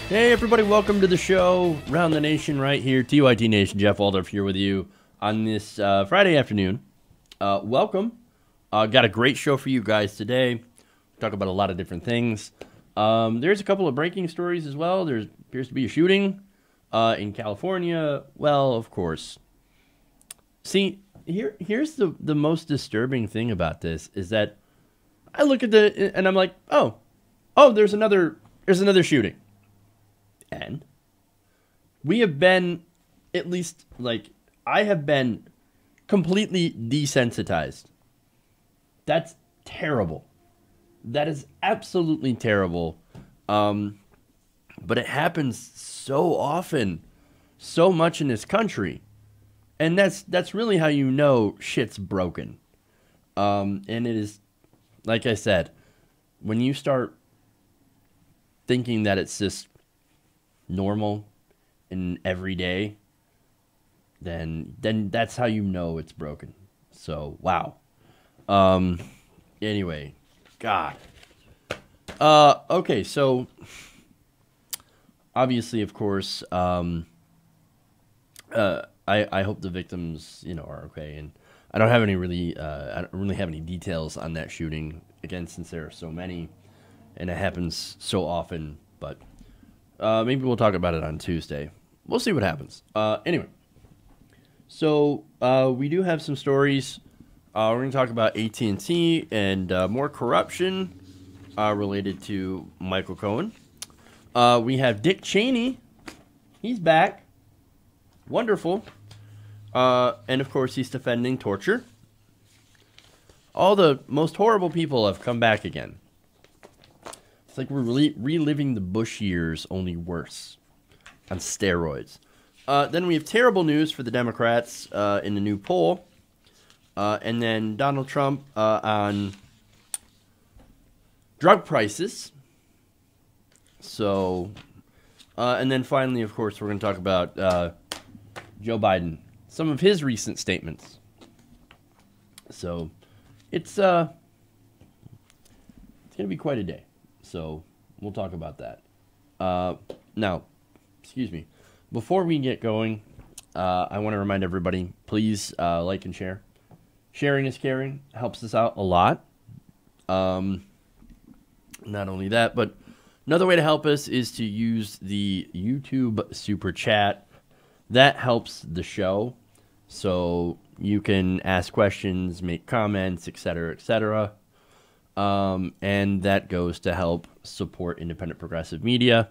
Hey everybody, welcome to the show, Round the Nation right here, TYT Nation, Jeff Waldorf here with you on this Friday afternoon. Welcome. Got a great show for you guys today. Talk about a lot of different things. There's a couple of breaking stories as well. There appears to be a shooting in California. Well, of course. See, here's the most disturbing thing about this is that I look at and I'm like, oh, there's another shooting. And we have been, at least, I have been completely desensitized. That's terrible. That is absolutely terrible. But it happens so often, so much in this country. And that's really how you know shit's broken. And it is, like I said, when you start thinking that it's just normal and everyday, then that's how you know it's broken. So wow. Anyway, God. Okay, so obviously, of course, I hope the victims, are okay, and I don't really have any details on that shooting, again, since there are so many and it happens so often, but maybe we'll talk about it on Tuesday. We'll see what happens. Anyway, so we do have some stories. We're going to talk about AT&T and more corruption related to Michael Cohen. We have Dick Cheney. He's back. Wonderful. And, of course, he's defending torture. All the most horrible people have come back again. It's like we're reliving the Bush years, only worse, on steroids. Then we have terrible news for the Democrats in the new poll. And then Donald Trump on drug prices. So, and then finally, of course, we're going to talk about Joe Biden, some of his recent statements. So, it's going to be quite a day. So, we'll talk about that. Now, excuse me. Before we get going, I want to remind everybody, please like and share. Sharing is caring. Helps us out a lot. Not only that, but another way to help us is to use the YouTube Super Chat. That helps the show. So, you can ask questions, make comments, etc., etc., and that goes to help support independent progressive media.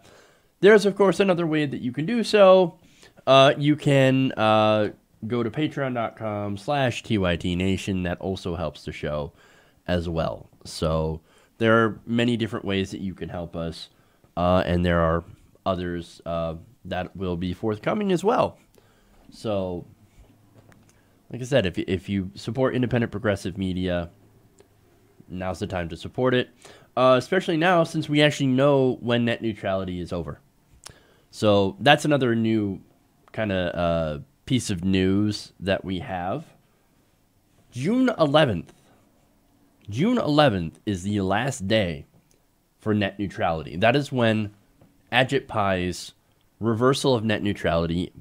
There's, of course, another way that you can do so. You can go to patreon.com/TYTNation. That also helps the show as well. So there are many different ways that you can help us, and there are others that will be forthcoming as well. So, like I said, if you support independent progressive media, now's the time to support it, especially now since we actually know when net neutrality is over. So that's another new kind of piece of news that we have. June 11th is the last day for net neutrality. That is when Ajit Pai's reversal of net neutrality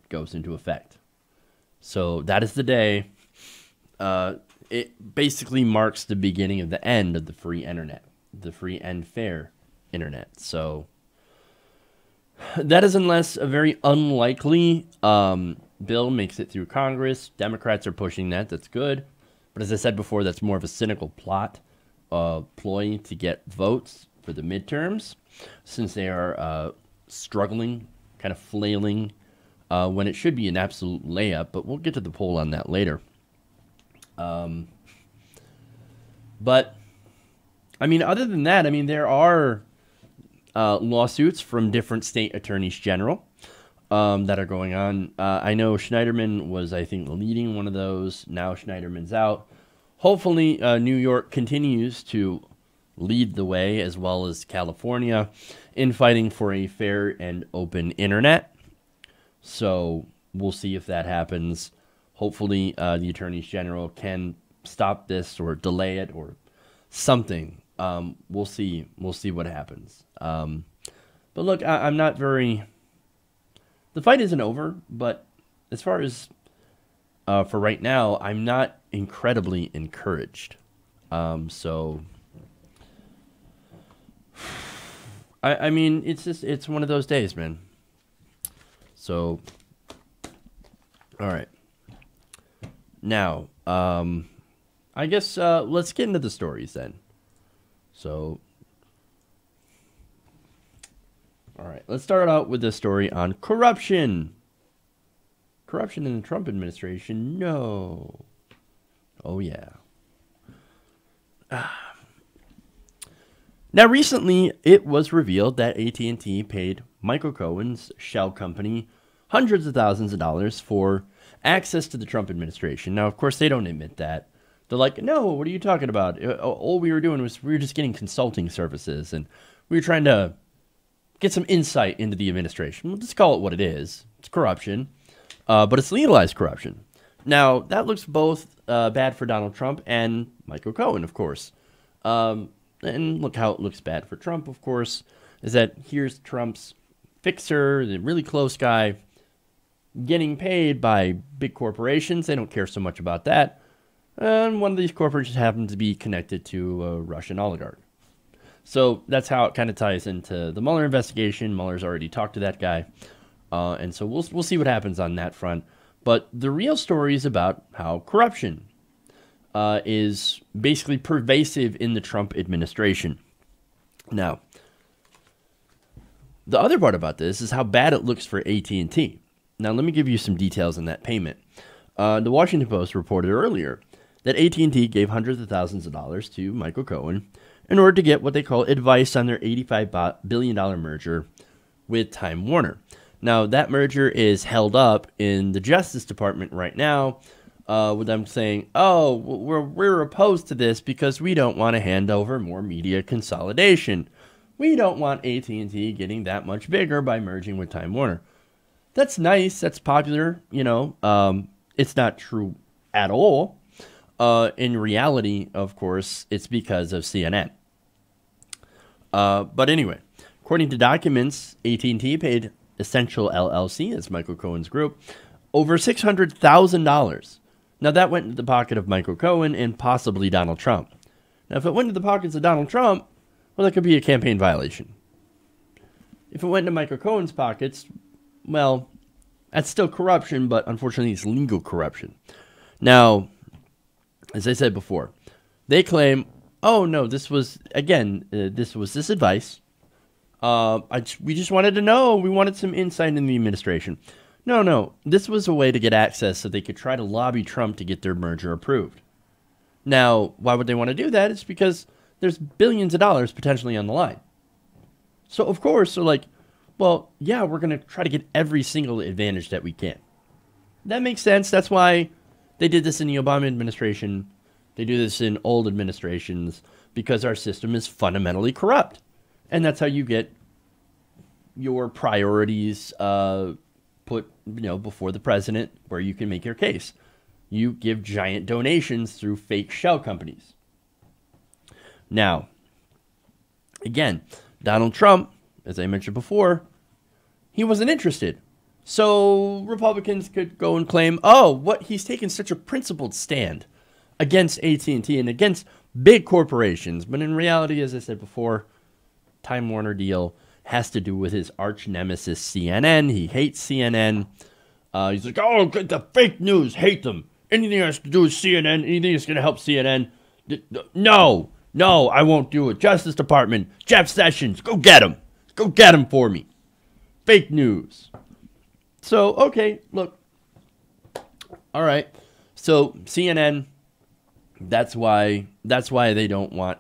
goes into effect. So that is the day. It basically marks the beginning of the end of the free internet, the free and fair internet. So that is, unless a very unlikely bill makes it through Congress. Democrats are pushing that. That's good. But as I said before, that's more of a cynical ploy to get votes for the midterms, since they are struggling, kind of flailing, when it should be an absolute layup. But we'll get to the poll on that later. But, I mean, other than that, I mean, there are lawsuits from different state attorneys general that are going on. I know Schneiderman was, I think, leading one of those. Now Schneiderman's out. Hopefully, New York continues to lead the way, as well as California, in fighting for a fair and open internet. So we'll see if that happens. Hopefully, the attorneys general can stop this or delay it or something. We'll see. We'll see what happens. But look, I'm not very... The fight isn't over, but as far as for right now, I'm not incredibly encouraged. So, I mean, it's one of those days, man. So, all right. Now, I guess let's get into the stories then. So, all right, let's start out with a story on corruption. Corruption in the Trump administration? No. Oh, yeah. Now, recently, it was revealed that AT&T paid Michael Cohen's shell company hundreds of thousands of dollars for access to the Trump administration. Now, of course, they don't admit that. They're like, no, what are you talking about? All we were doing was we were just getting consulting services, and we were trying to get some insight into the administration. We'll just call it what it is. It's corruption, but it's legalized corruption. Now, that looks both bad for Donald Trump and Michael Cohen, of course. And look how it looks bad for Trump, of course, is that here's Trump's fixer, the really close guy, getting paid by big corporations. They don't care so much about that. And one of these corporations happens to be connected to a Russian oligarch. So that's how it kind of ties into the Mueller investigation. Mueller's already talked to that guy. And so we'll see what happens on that front. But the real story is about how corruption is basically pervasive in the Trump administration. Now, the other part about this is how bad it looks for AT&T. Now, let me give you some details on that payment. The Washington Post reported earlier that AT&T gave hundreds of thousands of dollars to Michael Cohen in order to get what they call advice on their $85 billion merger with Time Warner. Now, that merger is held up in the Justice Department right now, with them saying, oh, we're opposed to this because we don't want to hand over more media consolidation. We don't want AT&T getting that much bigger by merging with Time Warner. That's nice. That's popular. It's not true at all. In reality, of course, it's because of CNN. But anyway, according to documents, AT&T paid Essential LLC, as Michael Cohen's group, over $600,000. Now, that went into the pocket of Michael Cohen and possibly Donald Trump. Now, if it went into the pockets of Donald Trump, well, that could be a campaign violation. If it went into Michael Cohen's pockets, well, that's still corruption, but unfortunately it's legal corruption. Now, as I said before, they claim, oh, no, this was this advice. We just wanted to know. We wanted some insight in the administration. No, this was a way to get access so they could try to lobby Trump to get their merger approved. Now, why would they want to do that? It's because there's billions of dollars potentially on the line. So, of course, they're like, well, yeah, we're going to try to get every single advantage that we can. That makes sense. That's why they did this in the Obama administration. They do this in old administrations because our system is fundamentally corrupt. And that's how you get your priorities put, before the president where you can make your case. You give giant donations through fake shell companies. Now, again, Donald Trump, as I mentioned before, he wasn't interested. So Republicans could go and claim, he's taken such a principled stand against AT&T and against big corporations. But in reality, as I said before, Time Warner deal has to do with his arch nemesis, CNN. He hates CNN. He's like, the fake news, hate them. Anything that has to do with CNN, anything that's going to help CNN, no, I won't do it. Justice Department, Jeff Sessions, go get him. Go get him for me. Fake news. So, okay, look. All right. So, CNN, that's why they don't want,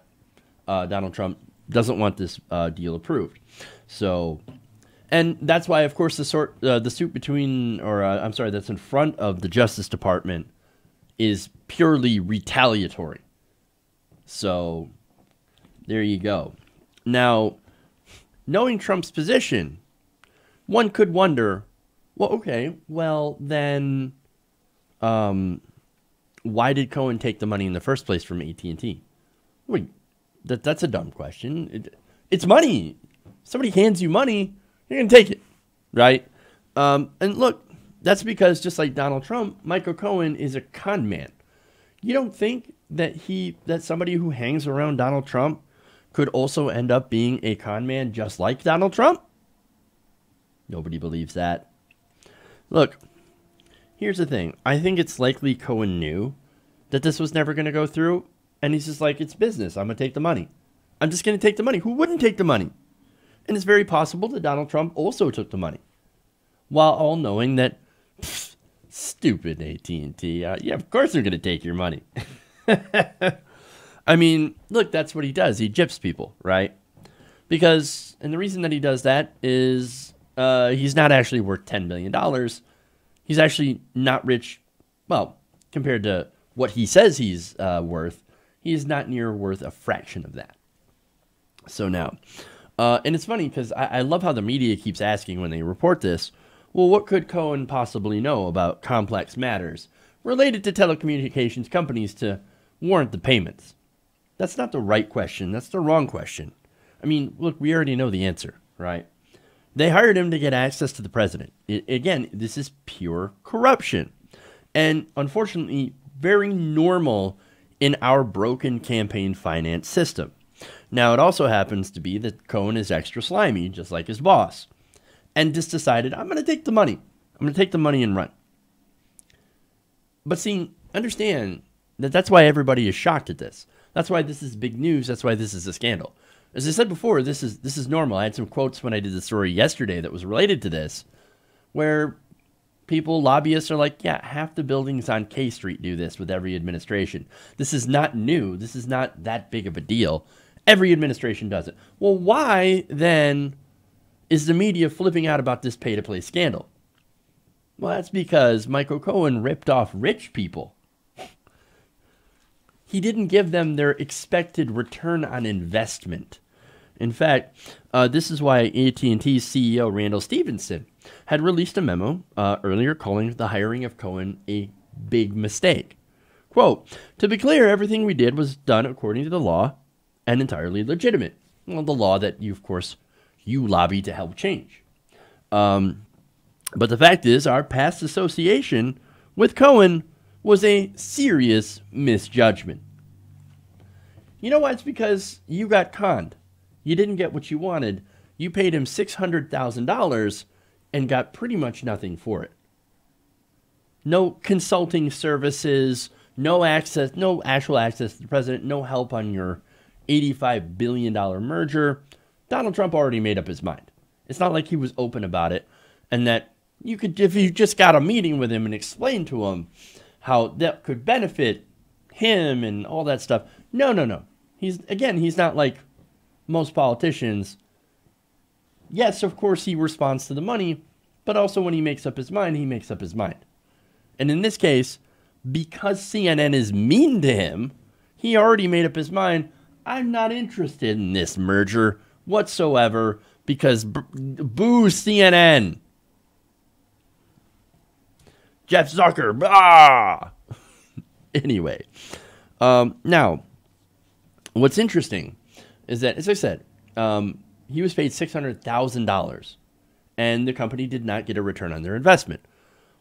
Donald Trump doesn't want this deal approved. So, and that's why, of course, the suit between, that's in front of the Justice Department is purely retaliatory. So, there you go. Now, knowing Trump's position, one could wonder, then why did Cohen take the money in the first place from AT&T? Wait, that's a dumb question. It's money. somebody hands you money, you're going to take it, right? And look, that's because just like Donald Trump, Michael Cohen is a con man. You don't think that somebody who hangs around Donald Trump could also end up being a con man just like Donald Trump? Nobody believes that. Look, here's the thing. I think it's likely Cohen knew that this was never going to go through, and he's just like, it's business. I'm going to take the money. I'm just going to take the money. Who wouldn't take the money? And it's very possible that Donald Trump also took the money, while all knowing that, stupid AT&T. Yeah, of course they're going to take your money. I mean, look, that's what he does. He gyps people, right? Because, and the reason that he does that is he's not actually worth $10 billion. He's actually not rich, well, compared to what he says he's worth. He is not near worth a fraction of that. So now, and it's funny because I love how the media keeps asking when they report this, well, what could Cohen possibly know about complex matters related to telecommunications companies to warrant the payments? That's not the right question. That's the wrong question. I mean, look, we already know the answer, right? They hired him to get access to the president. Again, this is pure corruption. And unfortunately, very normal in our broken campaign finance system. Now, it also happens to be that Cohen is extra slimy, just like his boss. And just decided, I'm going to take the money. I'm going to take the money and run. But see, understand that that's why everybody is shocked at this. That's why this is big news. That's why this is a scandal. As I said before, this is normal. I had some quotes when I did the story yesterday that was related to this, where people, lobbyists are like, yeah, half the buildings on K Street do this with every administration. This is not new. This is not that big of a deal. Every administration does it. Well, why then is the media flipping out about this pay-to-play scandal? Well, that's because Michael Cohen ripped off rich people. He didn't give them their expected return on investment. In fact, this is why AT&T's CEO Randall Stephenson had released a memo earlier calling the hiring of Cohen a big mistake. Quote, to be clear, everything we did was done according to the law and entirely legitimate. Well, the law that you lobbied to help change. But the fact is, our past association with Cohen was a serious misjudgment. You know why? It's because you got conned. You didn't get what you wanted. You paid him $600,000 and got pretty much nothing for it. No consulting services, no actual access to the president, no help on your $85 billion merger. Donald Trump already made up his mind. It's not like he was open about it, and that you could, if you just got a meeting with him and explained to him how that could benefit him and all that stuff. No. He's not like most politicians. Yes, of course he responds to the money, but also when he makes up his mind, he makes up his mind. And in this case, because CNN is mean to him, he already made up his mind. I'm not interested in this merger whatsoever because boo CNN. Jeff Zucker. Ah! Anyway, now, what's interesting is that, as I said, he was paid $600,000, and the company did not get a return on their investment.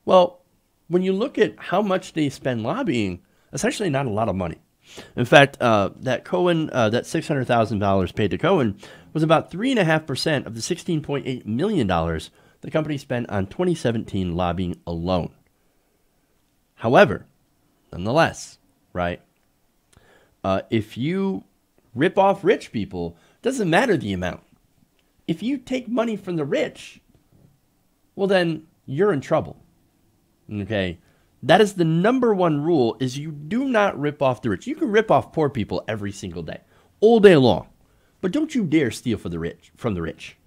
Well, when you look at how much they spend lobbying, that's actually not a lot of money. In fact, that $600,000 paid to Cohen was about 3.5% of the $16.8 million the company spent on 2017 lobbying alone. However, nonetheless, right, if you rip off rich people, doesn't matter the amount. If you take money from the rich, well, then you're in trouble. Okay? That is the number one rule, is you do not rip off the rich. You can rip off poor people every single day, all day long. But don't you dare steal from the rich.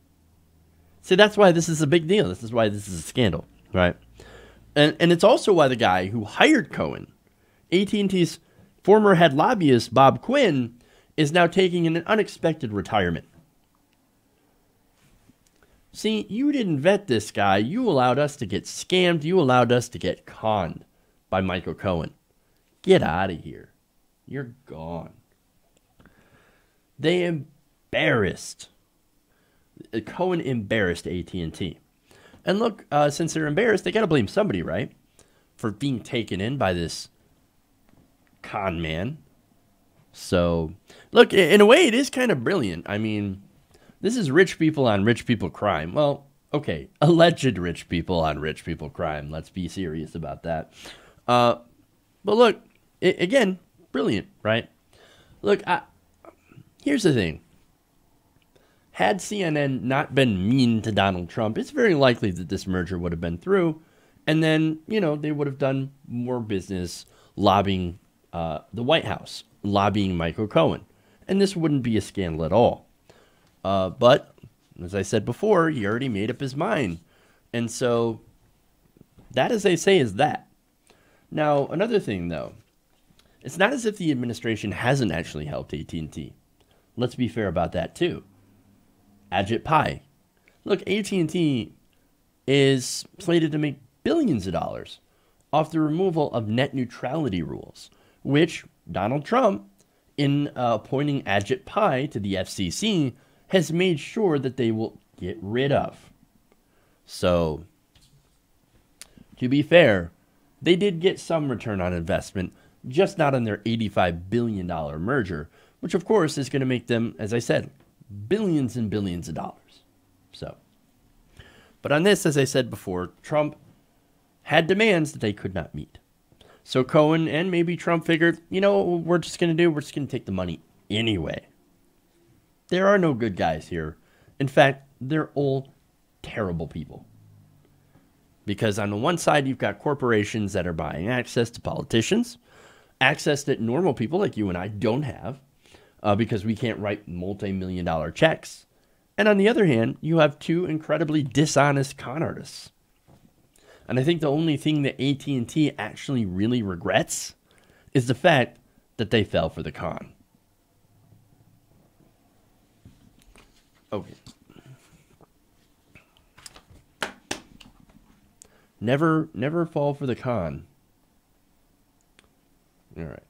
See, that's why this is a big deal. This is why this is a scandal, right? And it's also why the guy who hired Cohen, AT&T's former head lobbyist Bob Quinn, is now taking an unexpected retirement. See, you didn't vet this guy. You allowed us to get scammed. You allowed us to get conned by Michael Cohen. Get out of here. You're gone. They embarrassed Cohen embarrassed AT&T. And look, since they're embarrassed, they got to blame somebody, right? For being taken in by this con man. So, look, in a way, it is kind of brilliant. I mean, this is rich people on rich people crime. Well, okay, alleged rich people on rich people crime. Let's be serious about that. But look, again, brilliant, right? Look, here's the thing. Had CNN not been mean to Donald Trump, it's very likely that this merger would have been through. And then, they would have done more business lobbying the White House, lobbying Michael Cohen. And this wouldn't be a scandal at all. But, as I said before, he already made up his mind. And so, that, as they say, is that. Now, another thing, though. It's not as if the administration hasn't actually helped AT&T. Let's be fair about that, too. Ajit Pai. Look, AT&T is slated to make billions of dollars off the removal of net neutrality rules, which Donald Trump, in appointing Ajit Pai to the FCC, has made sure that they will get rid of. So, to be fair, they did get some return on investment, just not on their $85 billion merger, which of course is going to make them, as I said, billions and billions of dollars. So, but on this, as I said before, Trump had demands that they could not meet. So Cohen and maybe Trump figured, what we're just going to do? We're just going to take the money anyway. There are no good guys here. In fact, they're all terrible people. Because on the one side, you've got corporations that are buying access to politicians, access that normal people like you and I don't have, because we can't write multi-million-dollar checks. And on the other hand, you have two incredibly dishonest con artists. And I think the only thing that AT&T actually really regrets is the fact that they fell for the con. Okay. Never fall for the con. All right.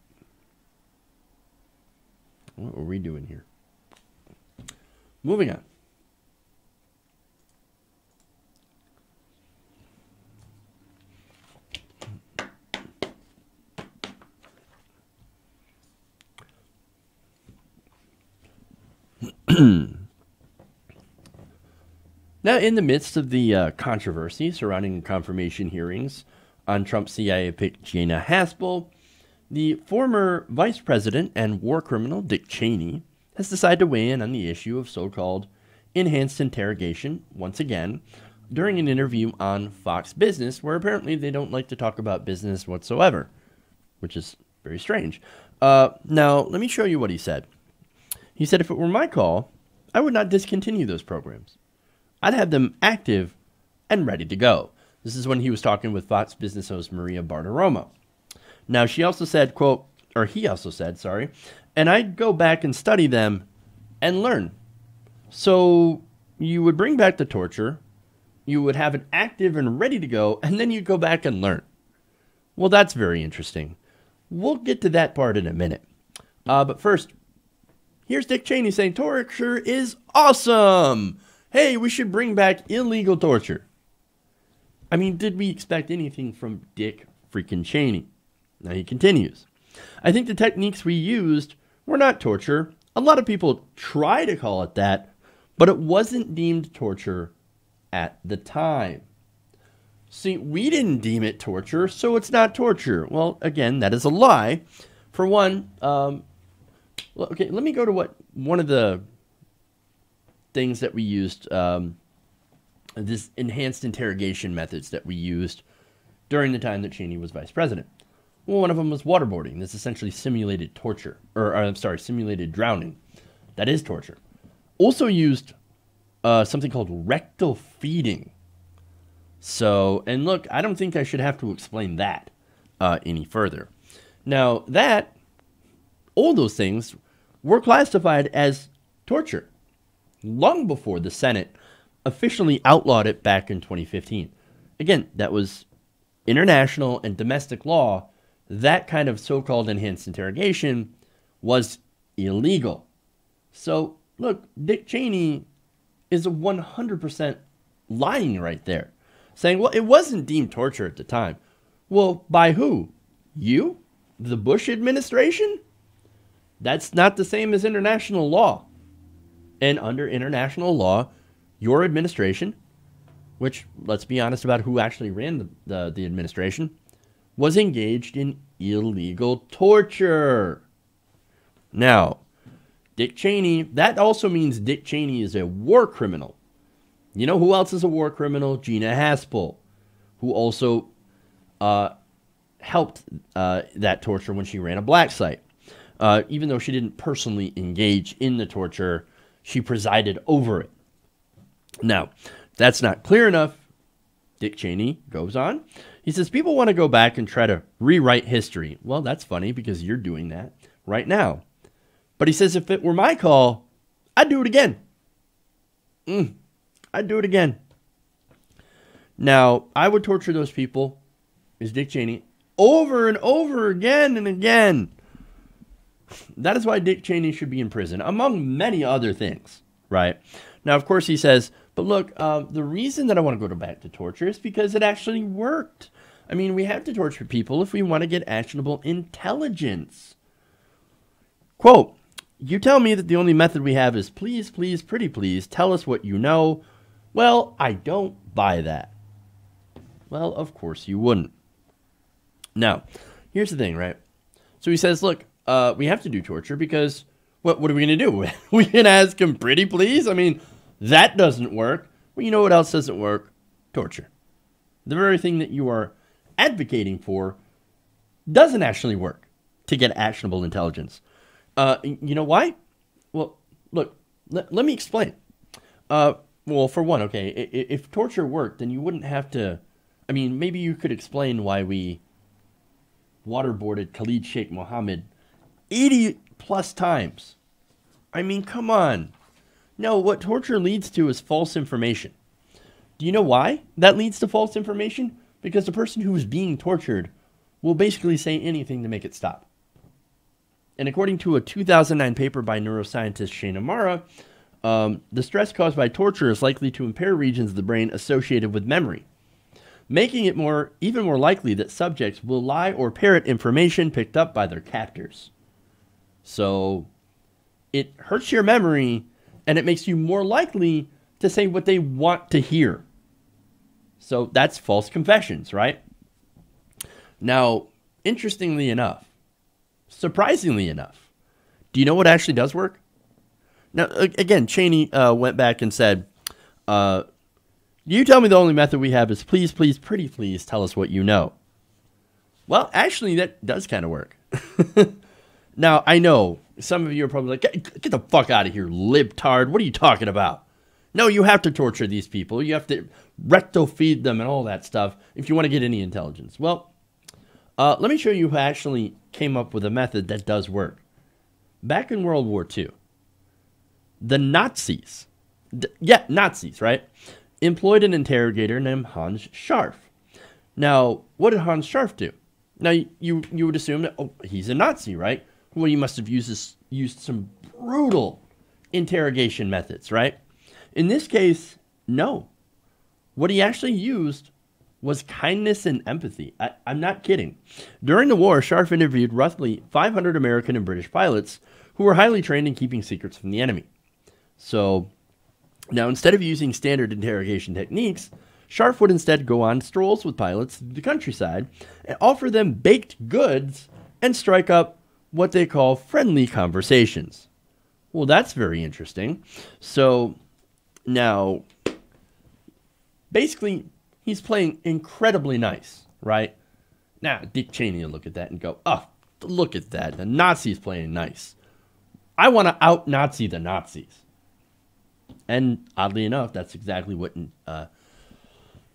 What are we doing here? Moving on. Now, in the midst of the controversy surrounding confirmation hearings on Trump's CIA pick Gina Haspel, the former vice president and war criminal Dick Cheney has decided to weigh in on the issue of so-called enhanced interrogation once again during an interview on Fox Business, where apparently they don't like to talk about business whatsoever, which is very strange. Now, let me show you what he said. He said, if it were my call, I would not discontinue those programs. I'd have them active and ready to go. This is when he was talking with Fox Business host Maria Bartiromo. Now, she also said, quote, or he also said, sorry, and I'd go back and study them and learn. So you would bring back the torture, you would have it active and ready to go, and then you'd go back and learn. Well, that's very interesting. We'll get to that part in a minute. But first, here's Dick Cheney saying torture is awesome. Hey, we should bring back illegal torture. I mean, did we expect anything from Dick freaking Cheney? Now he continues. I think the techniques we used were not torture. A lot of people try to call it that, but it wasn't deemed torture at the time. See, we didn't deem it torture, so it's not torture. Well, again, that is a lie. For one, okay, let me go to what one of the things that we used, this enhanced interrogation methods that we used during the time that Cheney was vice president. Well, one of them was waterboarding. This essentially simulated torture, simulated drowning. That is torture. Also used something called rectal feeding. So, and look, I don't think I should have to explain that any further. Now, all those things were classified as torture long before the Senate officially outlawed it back in 2015. Again, that was international and domestic law. That kind of so-called enhanced interrogation was illegal. So, look, Dick Cheney is a 100% lying right there. Saying, well, it wasn't deemed torture at the time. Well, by who? You? The Bush administration? That's not the same as international law. And under international law, your administration, which, let's be honest about who actually ran the administration, was engaged in illegal torture. Now, Dick Cheney, that also means Dick Cheney is a war criminal. You know who else is a war criminal? Gina Haspel, who also helped that torture when she ran a black site. Even though she didn't personally engage in the torture, she presided over it. Now, that's not clear enough. Dick Cheney goes on. He says, people want to go back and try to rewrite history. Well, that's funny because you're doing that right now. But he says, if it were my call, I'd do it again. I'd do it again. Now, I would torture those people, is Dick Cheney, over and over again and again. That is why Dick Cheney should be in prison, among many other things, right? Now, of course, he says, but look, the reason that I want to go back to torture is because it actually worked. I mean, we have to torture people if we want to get actionable intelligence. Quote, you tell me that the only method we have is please, please, pretty please, tell us what you know. Well, I don't buy that. Well, of course you wouldn't. Now, here's the thing, right? So he says, look, we have to do torture because what are we going to do? We can ask him pretty please? I mean, that doesn't work. Well, you know what else doesn't work? Torture. The very thing that you are advocating for doesn't actually work to get actionable intelligence. You know why? Well, look, let me explain. Well, for one, okay, if torture worked, then you wouldn't have to, I mean, maybe you could explain why we waterboarded Khalid Sheikh Mohammed 80 plus times. I mean, come on. No, what torture leads to is false information. Do you know why that leads to false information? Because the person who is being tortured will basically say anything to make it stop. And according to a 2009 paper by neuroscientist Cheney, the stress caused by torture is likely to impair regions of the brain associated with memory, making it even more likely that subjects will lie or parrot information picked up by their captors. So it hurts your memory, and it makes you more likely to say what they want to hear. So that's false confessions, right? Now, interestingly enough, surprisingly enough, do you know what actually does work? Now, again, Cheney went back and said, you tell me the only method we have is please, please, pretty please, tell us what you know. Well, actually, that does kind of work. Now, I know some of you are probably like, get the fuck out of here, libtard. What are you talking about? No, you have to torture these people. You have to recto feed them and all that stuff if you want to get any intelligence. Well, let me show you who actually came up with a method that does work. Back in World War II, the Nazis, Nazis, right, employed an interrogator named Hans Scharf. Now, what did Hans Scharf do? Now, you would assume that, oh, he's a Nazi, right? Well, he must have used some brutal interrogation methods, right? In this case, no. What he actually used was kindness and empathy. I'm not kidding. During the war, Scharf interviewed roughly 500 American and British pilots who were highly trained in keeping secrets from the enemy. So, now instead of using standard interrogation techniques, Scharf would instead go on strolls with pilots through the countryside and offer them baked goods and strike up what they call friendly conversations. Well, that's very interesting. So, now, basically, he's playing incredibly nice, right? Now, Dick Cheney will look at that and go, oh, look at that. The Nazis playing nice. I want to out-Nazi the Nazis. And oddly enough, that's exactly what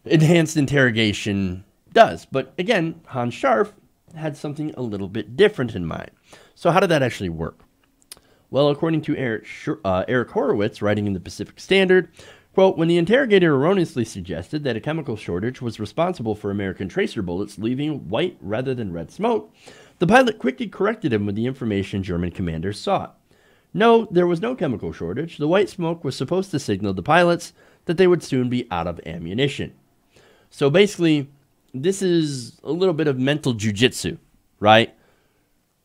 enhanced interrogation does. But again, Hans Scharf had something a little bit different in mind. So how did that actually work? Well, according to Eric Horowitz, writing in the Pacific Standard, quote, when the interrogator erroneously suggested that a chemical shortage was responsible for American tracer bullets leaving white rather than red smoke, the pilot quickly corrected him with the information German commanders sought. No, there was no chemical shortage. The white smoke was supposed to signal the pilots that they would soon be out of ammunition. So basically, this is a little bit of mental jujitsu, right?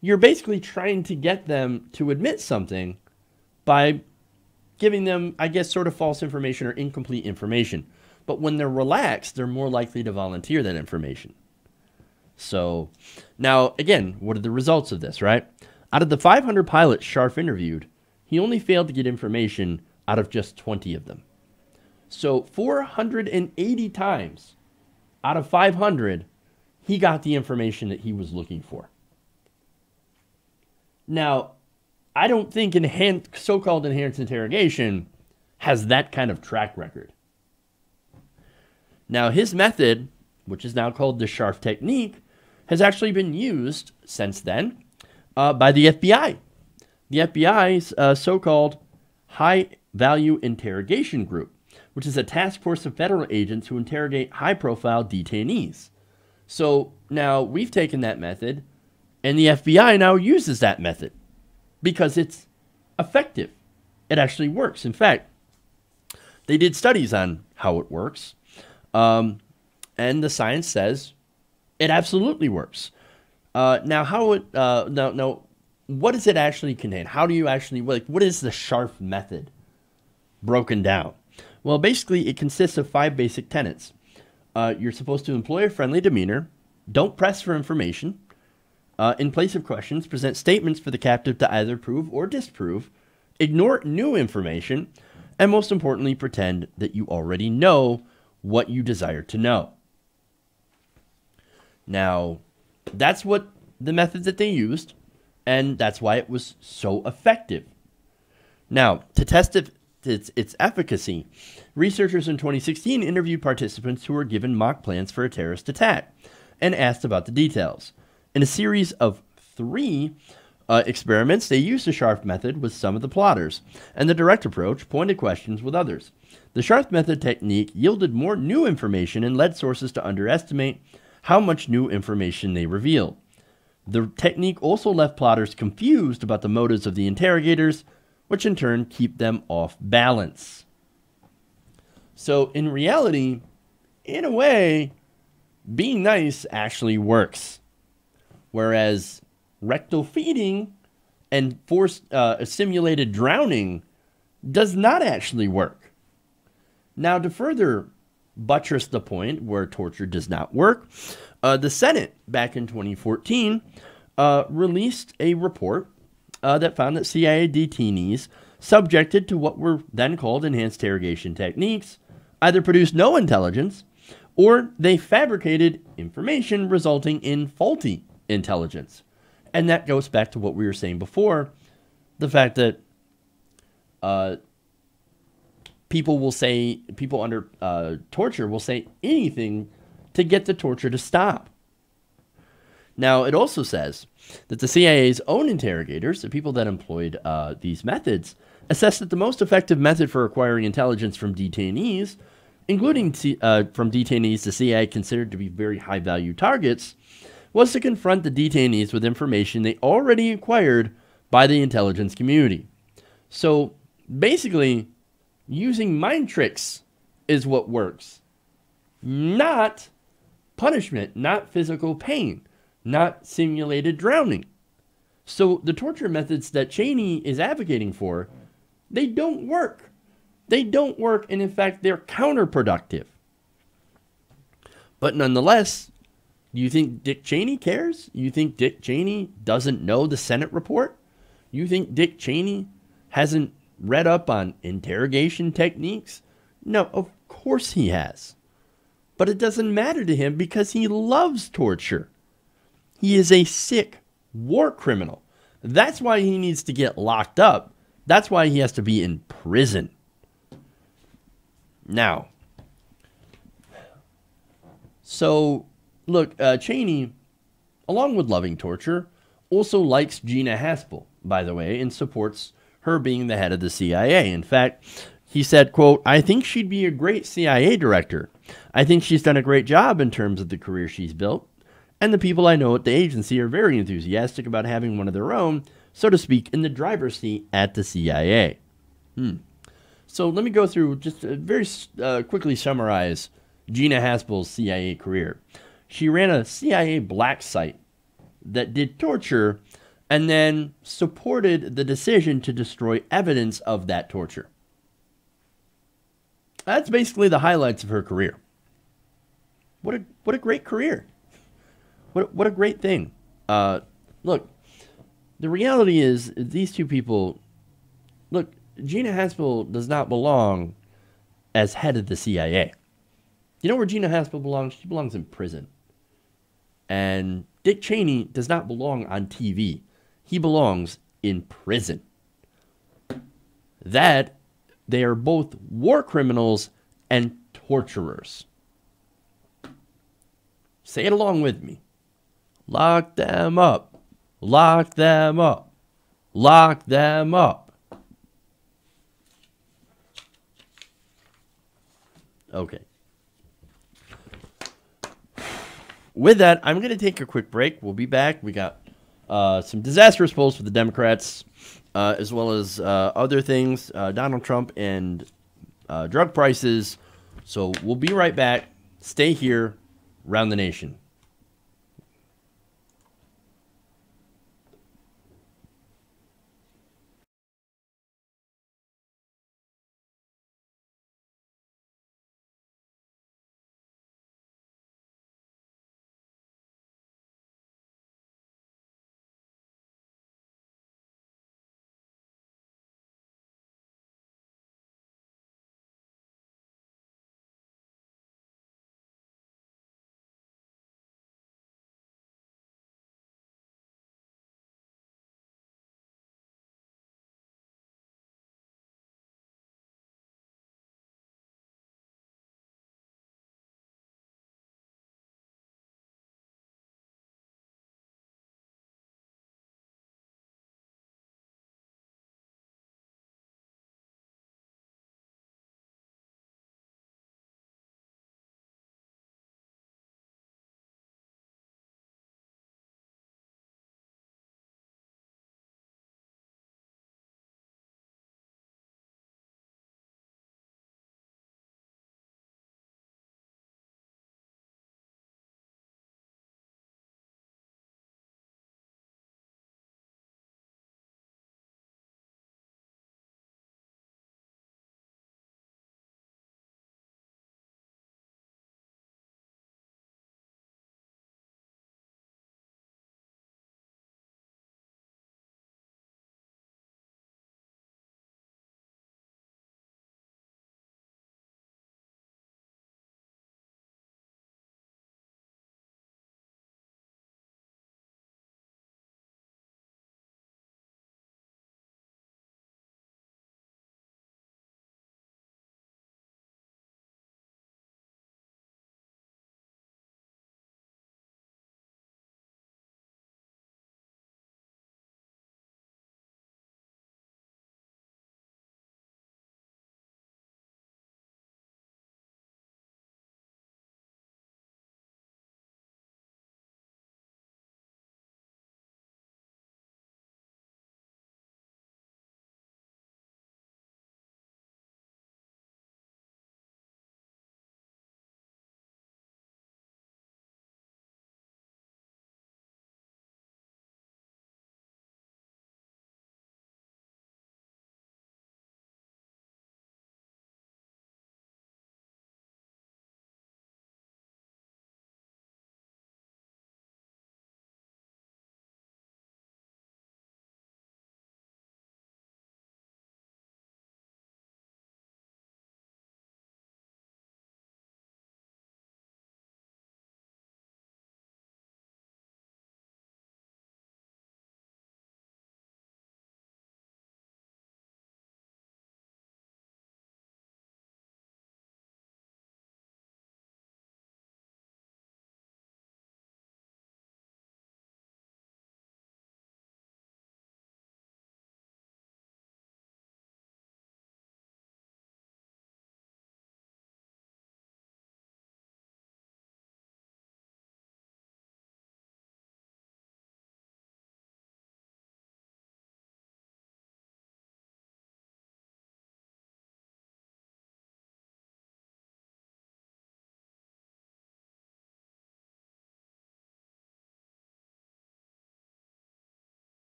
You're basically trying to get them to admit something by giving them, I guess, sort of false information or incomplete information. But when they're relaxed, they're more likely to volunteer that information. So now, again, what are the results of this, right? Out of the 500 pilots Scharf interviewed, he only failed to get information out of just 20 of them. So 480 times out of 500, he got the information that he was looking for. Now, I don't think so-called enhanced interrogation has that kind of track record. Now, his method, which is now called the Scharf technique, has actually been used since then by the FBI. The FBI's so-called high-value interrogation group, which is a task force of federal agents who interrogate high-profile detainees. So now we've taken that method, and the FBI now uses that method because it's effective. It actually works. In fact, they did studies on how it works, and the science says it absolutely works. Now, what does it actually contain? How do you actually, what is the Scharf method broken down? Well, basically, it consists of 5 basic tenets. You're supposed to employ a friendly demeanor, don't press for information, in place of questions, present statements for the captive to either prove or disprove, ignore new information, and most importantly, pretend that you already know what you desire to know. Now, that's what the method that they used, and that's why it was so effective. Now, to test its efficacy, researchers in 2016 interviewed participants who were given mock plans for a terrorist attack and asked about the details. In a series of 3 experiments, they used the Scharf method with some of the plotters, and the direct approach, pointed questions with others. The Scharf method technique yielded more new information and led sources to underestimate how much new information they revealed. The technique also left plotters confused about the motives of the interrogators, which in turn keep them off balance. So in reality, in a way, being nice actually works. Whereas rectal feeding and forced simulated drowning does not actually work. Now, to further buttress the point where torture does not work, the Senate back in 2014 released a report that found that CIA detainees subjected to what were then called enhanced interrogation techniques either produced no intelligence or they fabricated information resulting in faulty intelligence. And that goes back to what we were saying before, the fact that people under torture will say anything to get the torture to stop. Now, it also says that the CIA's own interrogators, the people that employed these methods, assessed that the most effective method for acquiring intelligence from detainees, including from detainees the CIA considered to be very high-value targets, was to confront the detainees with information they already acquired by the intelligence community. So, basically, using mind tricks is what works. Not punishment, not physical pain, not simulated drowning. So the torture methods that Cheney is advocating for, they don't work. They don't work, and in fact, they're counterproductive. But nonetheless, you think Dick Cheney cares? You think Dick Cheney doesn't know the Senate report? You think Dick Cheney hasn't read up on interrogation techniques? No, of course he has. But it doesn't matter to him because he loves torture. He is a sick war criminal. That's why he needs to get locked up. That's why he has to be in prison. Now, so look, Cheney, along with loving torture, also likes Gina Haspel, by the way, and supports her being the head of the CIA. In fact, he said, quote, "I think she'd be a great CIA director. I think she's done a great job in terms of the career she's built. And the people I know at the agency are very enthusiastic about having one of their own, so to speak, in the driver's seat at the CIA. So let me go through just very quickly summarize Gina Haspel's CIA career. She ran a CIA black site that did torture and then supported the decision to destroy evidence of that torture. That's basically the highlights of her career. What a great career. What a great thing. Look, the reality is these two people. Look, Gina Haspel does not belong as head of the CIA. You know where Gina Haspel belongs? She belongs in prison. And Dick Cheney does not belong on TV. He belongs in prison. That they are both war criminals and torturers. Say it along with me. Lock them up. Lock them up. Lock them up. Okay. With that, I'm going to take a quick break. We'll be back. We got some disastrous polls for the Democrats, as well as other things, Donald Trump and drug prices. So we'll be right back. Stay here. Round the Nation.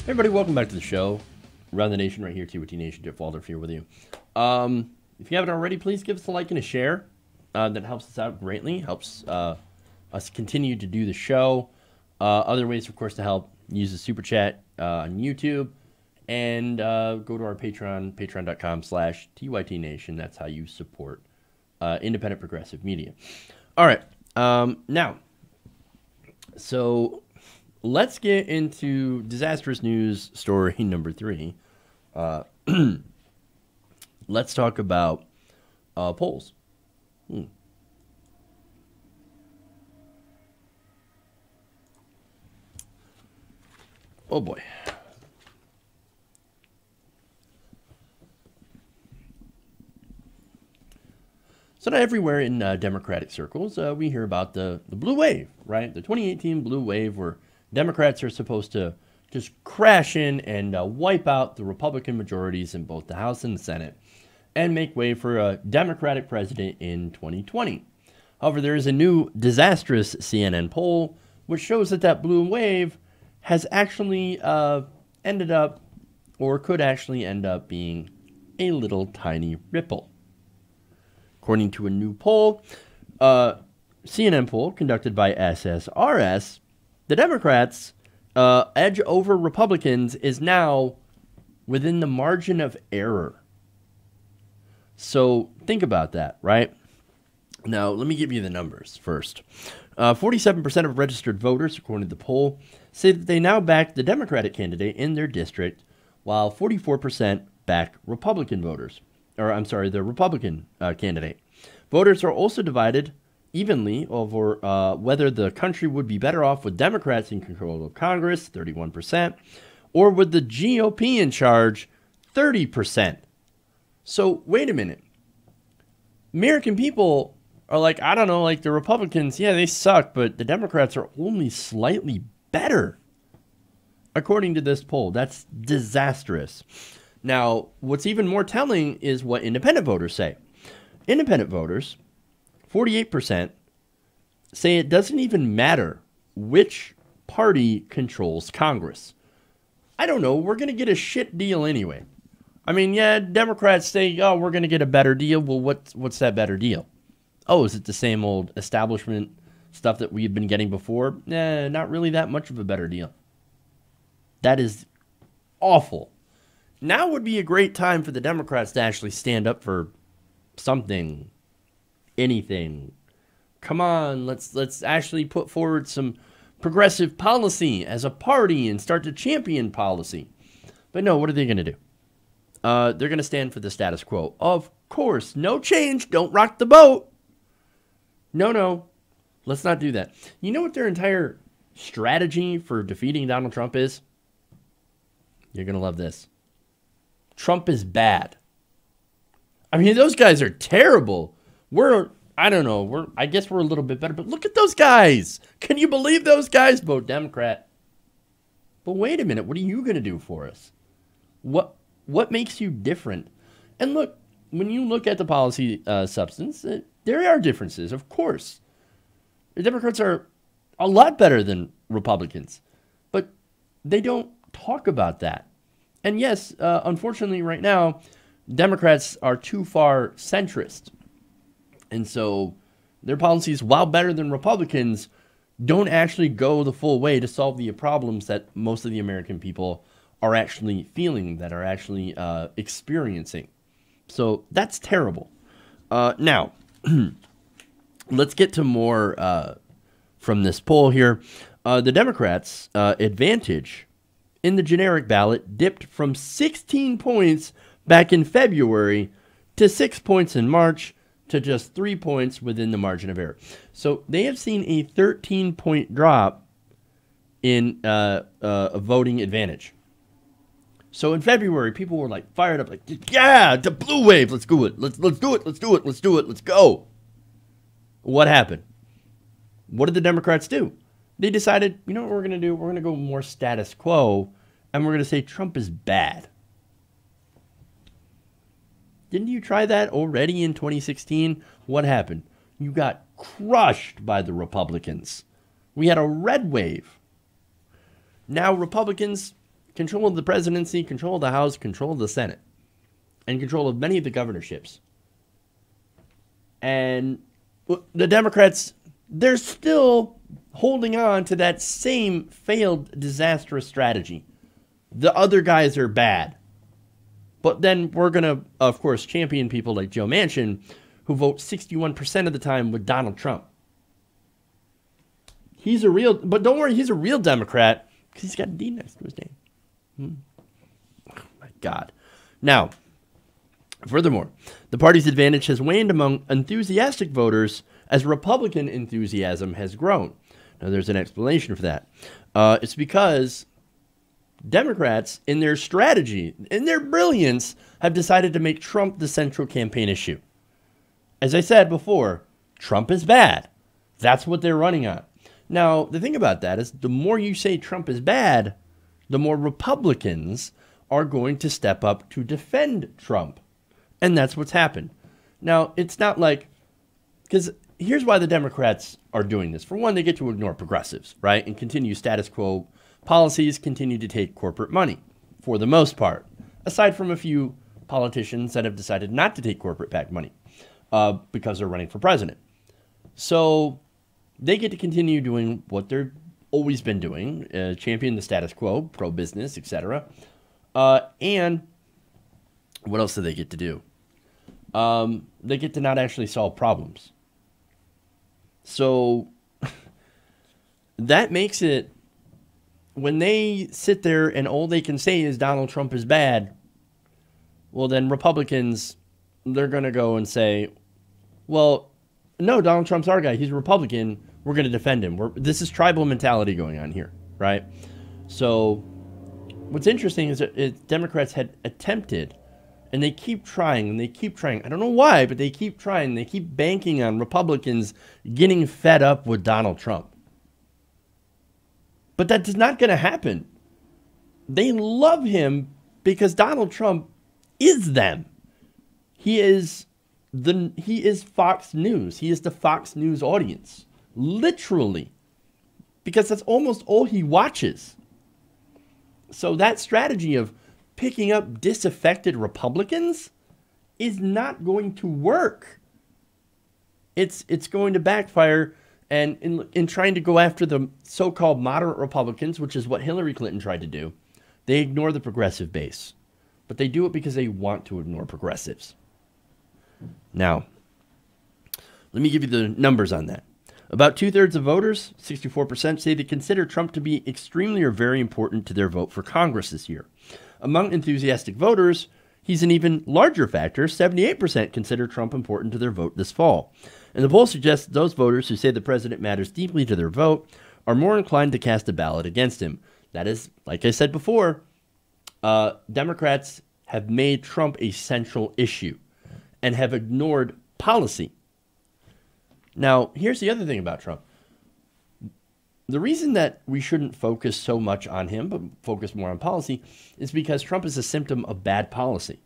Everybody, welcome back to the show. Around the Nation right here, TYT Nation. Jeff Waldorf here with you. If you haven't already, please give us a like and a share. That helps us out greatly. Helps us continue to do the show. Other ways, of course, to help, use the Super Chat on YouTube. And go to our Patreon, patreon.com/TYT Nation. That's how you support independent progressive media. All right. Now, so let's get into disastrous news story number 3. Let's talk about polls. Oh boy. So now everywhere in Democratic circles, we hear about the blue wave, right? The 2018 blue wave, where Democrats are supposed to just crash in and wipe out the Republican majorities in both the House and the Senate and make way for a Democratic president in 2020. However, there is a new disastrous CNN poll which shows that blue wave has actually ended up, or could actually end up being, a little tiny ripple. According to a new poll, CNN poll conducted by SSRS, the Democrats' edge over Republicans is now within the margin of error. So think about that, right? Now, let me give you the numbers first. 47% of registered voters, according to the poll, say that they now back the Democratic candidate in their district, while 44% back Republican voters. The Republican candidate. Voters are also divided evenly over whether the country would be better off with Democrats in control of Congress, 31%, or with the GOP in charge, 30%. So, wait a minute. American people are like, I don't know, like the Republicans, yeah, they suck, but the Democrats are only slightly better. According to this poll, that's disastrous. Now, what's even more telling is what independent voters say. Independent voters, 48%, say it doesn't even matter which party controls Congress. I don't know, we're going to get a shit deal anyway. I mean, yeah, Democrats say, oh, we're going to get a better deal. Well, what's that better deal? Oh, is it the same old establishment stuff that we've been getting before? Nah, not really that much of a better deal. That is awful. Now would be a great time for the Democrats to actually stand up for something, anything. Come on, let's actually put forward some progressive policy as a party and start to champion policy. But no, what are they going to do? They're going to stand for the status quo. Of course, no change, don't rock the boat. No, let's not do that. You know what their entire strategy for defeating Donald Trump is? You're going to love this. Trump is bad. I mean, those guys are terrible. I guess we're a little bit better, but look at those guys. Can you believe those guys vote Democrat? But wait a minute, what are you going to do for us? What makes you different? And look, when you look at the policy substance, there are differences, of course. The Democrats are a lot better than Republicans, but they don't talk about that. And yes, unfortunately right now, Democrats are too far centrist. And so their policies, while better than Republicans, don't actually go the full way to solve the problems that most of the American people are actually feeling, that are actually experiencing. So that's terrible. Now, let's get to more from this poll here. The Democrats' advantage in the generic ballot dipped from 16 points back in February to 6 points in March to just 3 points within the margin of error. So they have seen a 13-point drop in a voting advantage. So in February, people were like fired up, like, yeah, the blue wave, let's do it. Let's do it. Let's go. What happened? What did the Democrats do? They decided, you know what we're going to do? We're going to go more status quo, and we're going to say Trump is bad. Didn't you try that already in 2016? What happened? You got crushed by the Republicans. We had a red wave. Now Republicans control of the presidency, control of the House, control of the Senate, and control of many of the governorships. And the Democrats, they're still holding on to that same failed, disastrous strategy. The other guys are bad. But then we're going to, of course, champion people like Joe Manchin, who vote 61% of the time with Donald Trump. He's a real, but don't worry, he's a real Democrat because he's got a D next to his name. Oh my God. Now, furthermore, the party's advantage has waned among enthusiastic voters as Republican enthusiasm has grown. Now, there's an explanation for that. It's because Democrats, in their strategy, in their brilliance, have decided to make Trump the central campaign issue. As I said before, Trump is bad. That's what they're running on. Now, the thing about that is the more you say Trump is bad, the more Republicans are going to step up to defend Trump. And that's what's happened. Now, it's not like, because here's why the Democrats are doing this. For one, they get to ignore progressives, right? And continue status quo policies, continue to take corporate money, for the most part. Aside from a few politicians that have decided not to take corporate PAC money because they're running for president. So they get to continue doing what they've always been doing, champion the status quo, pro-business, etc. And what else do they get to do? They get to not actually solve problems. So that makes it, when they sit there and all they can say is Donald Trump is bad, well, then Republicans, they're going to go and say, well, no, Donald Trump's our guy. He's a Republican. We're going to defend him. This is tribal mentality going on here, right? So what's interesting is that Democrats had attempted, and they keep trying, and they keep trying. I don't know why, but they keep trying. They keep banking on Republicans getting fed up with Donald Trump. But that's not going to happen. They love him because Donald Trump is them. He is Fox News. He is the Fox News audience. Literally. Because that's almost all he watches. So that strategy of picking up disaffected Republicans is not going to work. It's going to backfire. And in trying to go after the so-called moderate Republicans, which is what Hillary Clinton tried to do, they ignore the progressive base. But they do it because they want to ignore progressives. Now, let me give you the numbers on that. About 2/3 of voters, 64%, say they consider Trump to be extremely or very important to their vote for Congress this year. Among enthusiastic voters, he's an even larger factor. 78% consider Trump important to their vote this fall. And the poll suggests that those voters who say the president matters deeply to their vote are more inclined to cast a ballot against him. That is, like I said before, Democrats have made Trump a central issue and have ignored policy. Now, here's the other thing about Trump. The reason that we shouldn't focus so much on him, but focus more on policy, is because Trump is a symptom of bad policy.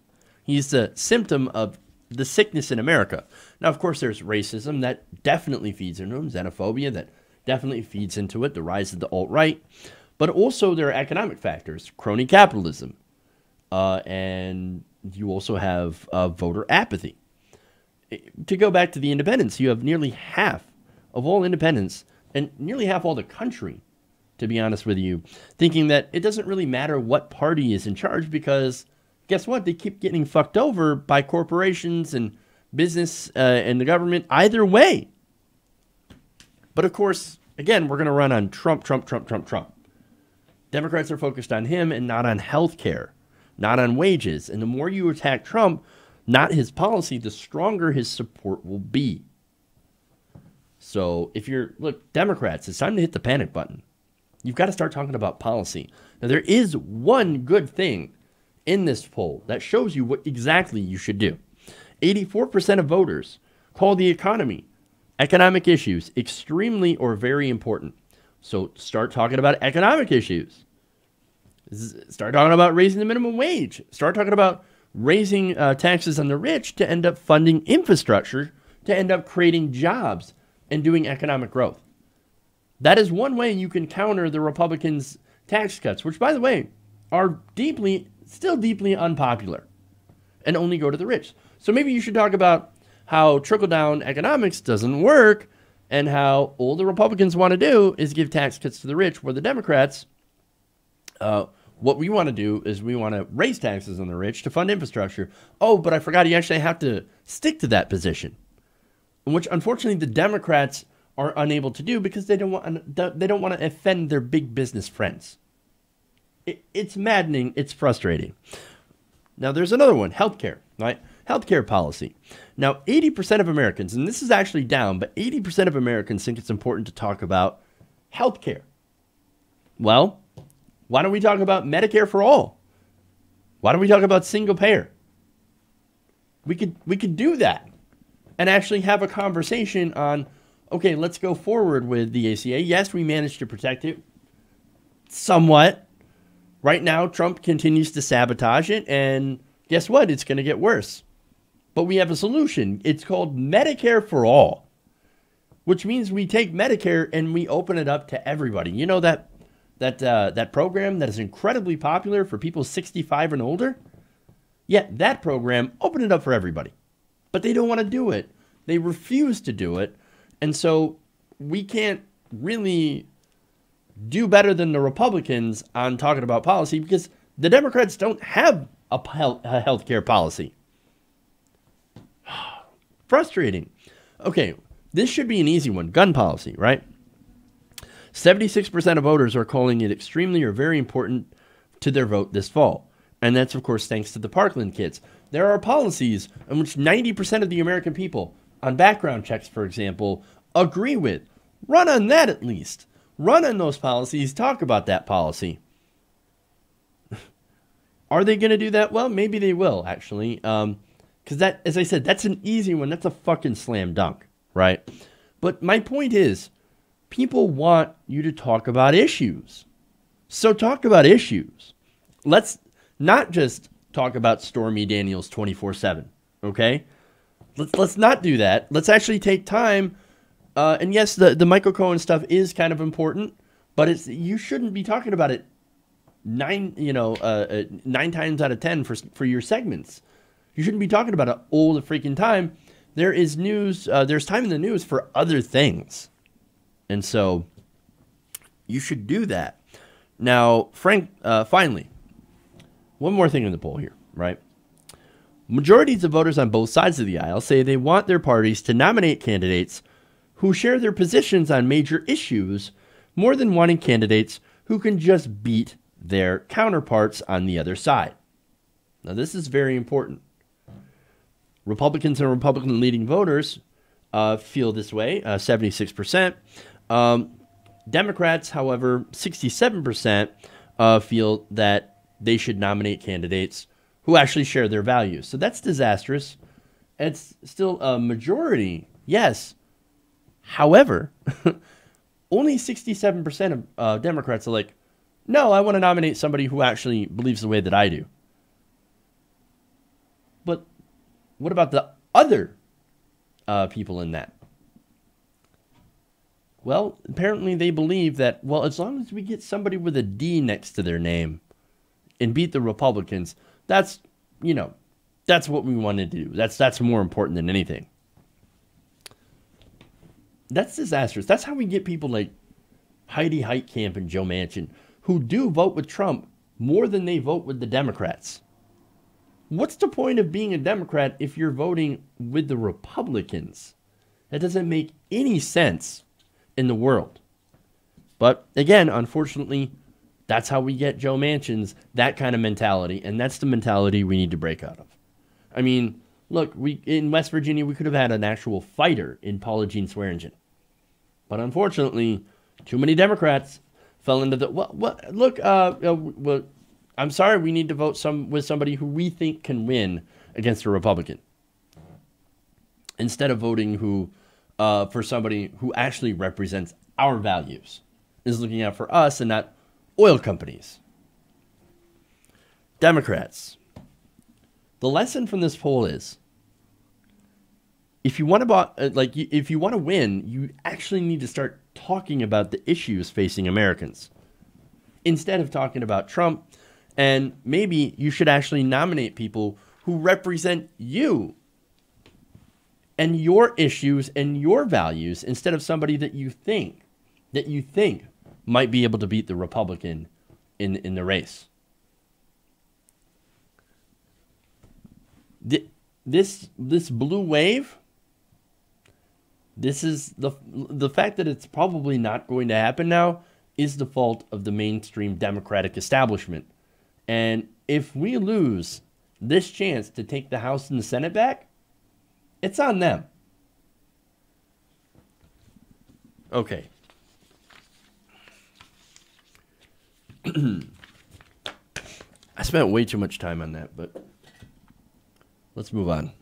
He's the symptom of the sickness in America. Now, of course, there's racism that definitely feeds into him, xenophobia that definitely feeds into it, the rise of the alt-right. But also there are economic factors, crony capitalism, and you also have voter apathy. To go back to the independents, you have nearly half of all independents and nearly half all the country, to be honest with you, thinking that it doesn't really matter what party is in charge because guess what? They keep getting fucked over by corporations and business and the government either way. But of course, again, we're going to run on Trump, Trump, Trump, Trump, Trump. Democrats are focused on him and not on health care, not on wages. And the more you attack Trump, not his policy, the stronger his support will be. So if look, Democrats, it's time to hit the panic button. You've got to start talking about policy. Now, there is one good thing in this poll that shows you what exactly you should do. 84% of voters call the economy, economic issues, extremely or very important. So start talking about economic issues. Start talking about raising the minimum wage. Start talking about raising taxes on the rich to end up funding infrastructure, to end up creating jobs and doing economic growth. That is one way you can counter the Republicans' tax cuts, which, by the way, are still deeply unpopular and only go to the rich. So maybe you should talk about how trickle-down economics doesn't work and how all the Republicans want to do is give tax cuts to the rich, where the Democrats, what we want to do is we want to raise taxes on the rich to fund infrastructure. Oh, but I forgot you actually have to stick to that position, which unfortunately the Democrats are unable to do because they don't want to offend their big business friends. It's maddening. It's frustrating. Now, there's another one, healthcare, right? Healthcare policy. Now, 80% of Americans, and this is actually down, but 80% of Americans think it's important to talk about healthcare. Well, why don't we talk about Medicare for all? Why don't we talk about single payer? We could do that and actually have a conversation on, okay, let's go forward with the ACA. Yes, we managed to protect it somewhat. Right now, Trump continues to sabotage it, and guess what? It's going to get worse. But we have a solution. It's called Medicare for all, which means we take Medicare and we open it up to everybody. You know that program that is incredibly popular for people 65 and older? Yeah, that program, open it up for everybody. But they don't want to do it. They refuse to do it. And so we can't really do better than the Republicans on talking about policy because the Democrats don't have a health care policy. Frustrating. Okay, this should be an easy one. Gun policy, right? 76% of voters are calling it extremely or very important to their vote this fall. And that's, of course, thanks to the Parkland kids. There are policies in which 90% of the American people, on background checks, for example, agree with. Run on that at least. Run on those policies. Talk about that policy. Are they going to do that? Well, maybe they will, actually. Because that, as I said, that's an easy one. That's a fucking slam dunk, right? But my point is, people want you to talk about issues. So talk about issues. Let's not just talk about Stormy Daniels 24/7, okay? Let's not do that. Let's actually take time. And yes, the Michael Cohen stuff is kind of important, but you shouldn't be talking about it 9 times out of 10 for your segments. You shouldn't be talking about it all the freaking time. There is news. There's time in the news for other things, and so you should do that. Now, Frank, finally, one more thing in the poll here, right? Majorities of voters on both sides of the aisle say they want their parties to nominate candidates who share their positions on major issues more than wanting candidates who can just beat their counterparts on the other side. Now, this is very important. Republicans and Republican-leading voters feel this way, 76%. Democrats, however, 67% feel that they should nominate candidates who actually share their values. So that's disastrous. It's still a majority, yes. However, only 67% of Democrats are like, no, I want to nominate somebody who actually believes the way that I do. But what about the other people in that? Well, apparently they believe that, well, as long as we get somebody with a D next to their name and beat the Republicans, that's what we want to do. That's more important than anything. That's disastrous. That's how we get people like Heidi Heitkamp and Joe Manchin, who do vote with Trump more than they vote with the Democrats. What's the point of being a Democrat if you're voting with the Republicans? That doesn't make any sense in the world. But again, unfortunately, that's how we get Joe Manchin's, that kind of mentality, and that's the mentality we need to break out of. I mean, look, in West Virginia, we could have had an actual fighter in Paula Jean Swearengin. But unfortunately, too many Democrats fell into the, I'm sorry, we need to vote with somebody who we think can win against a Republican. Instead of voting for somebody who actually represents our values, is looking out for us and not oil companies. Democrats. The lesson from this poll is, if you want to win, you actually need to start talking about the issues facing Americans instead of talking about Trump And maybe you should actually nominate people who represent you and your issues and your values instead of somebody that you think might be able to beat the Republican in the race. This blue wave, this is the fact that it's probably not going to happen now is the fault of the mainstream Democratic establishment. And if we lose this chance to take the House and the Senate back, it's on them. Okay. I spent way too much time on that, but let's move on.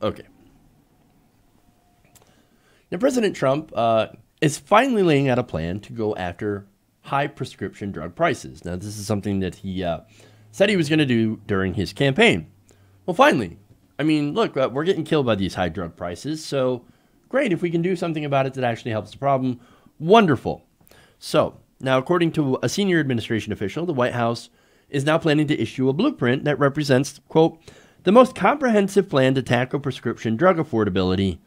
Okay. Now, President Trump is finally laying out a plan to go after high prescription drug prices. Now, this is something that he said he was going to do during his campaign. Well, finally. I mean, look, we're getting killed by these high drug prices, so great. If we can do something about it that actually helps the problem, wonderful. So, now, according to a senior administration official, the White House is now planning to issue a blueprint that represents, quote, the most comprehensive plan to tackle prescription drug affordability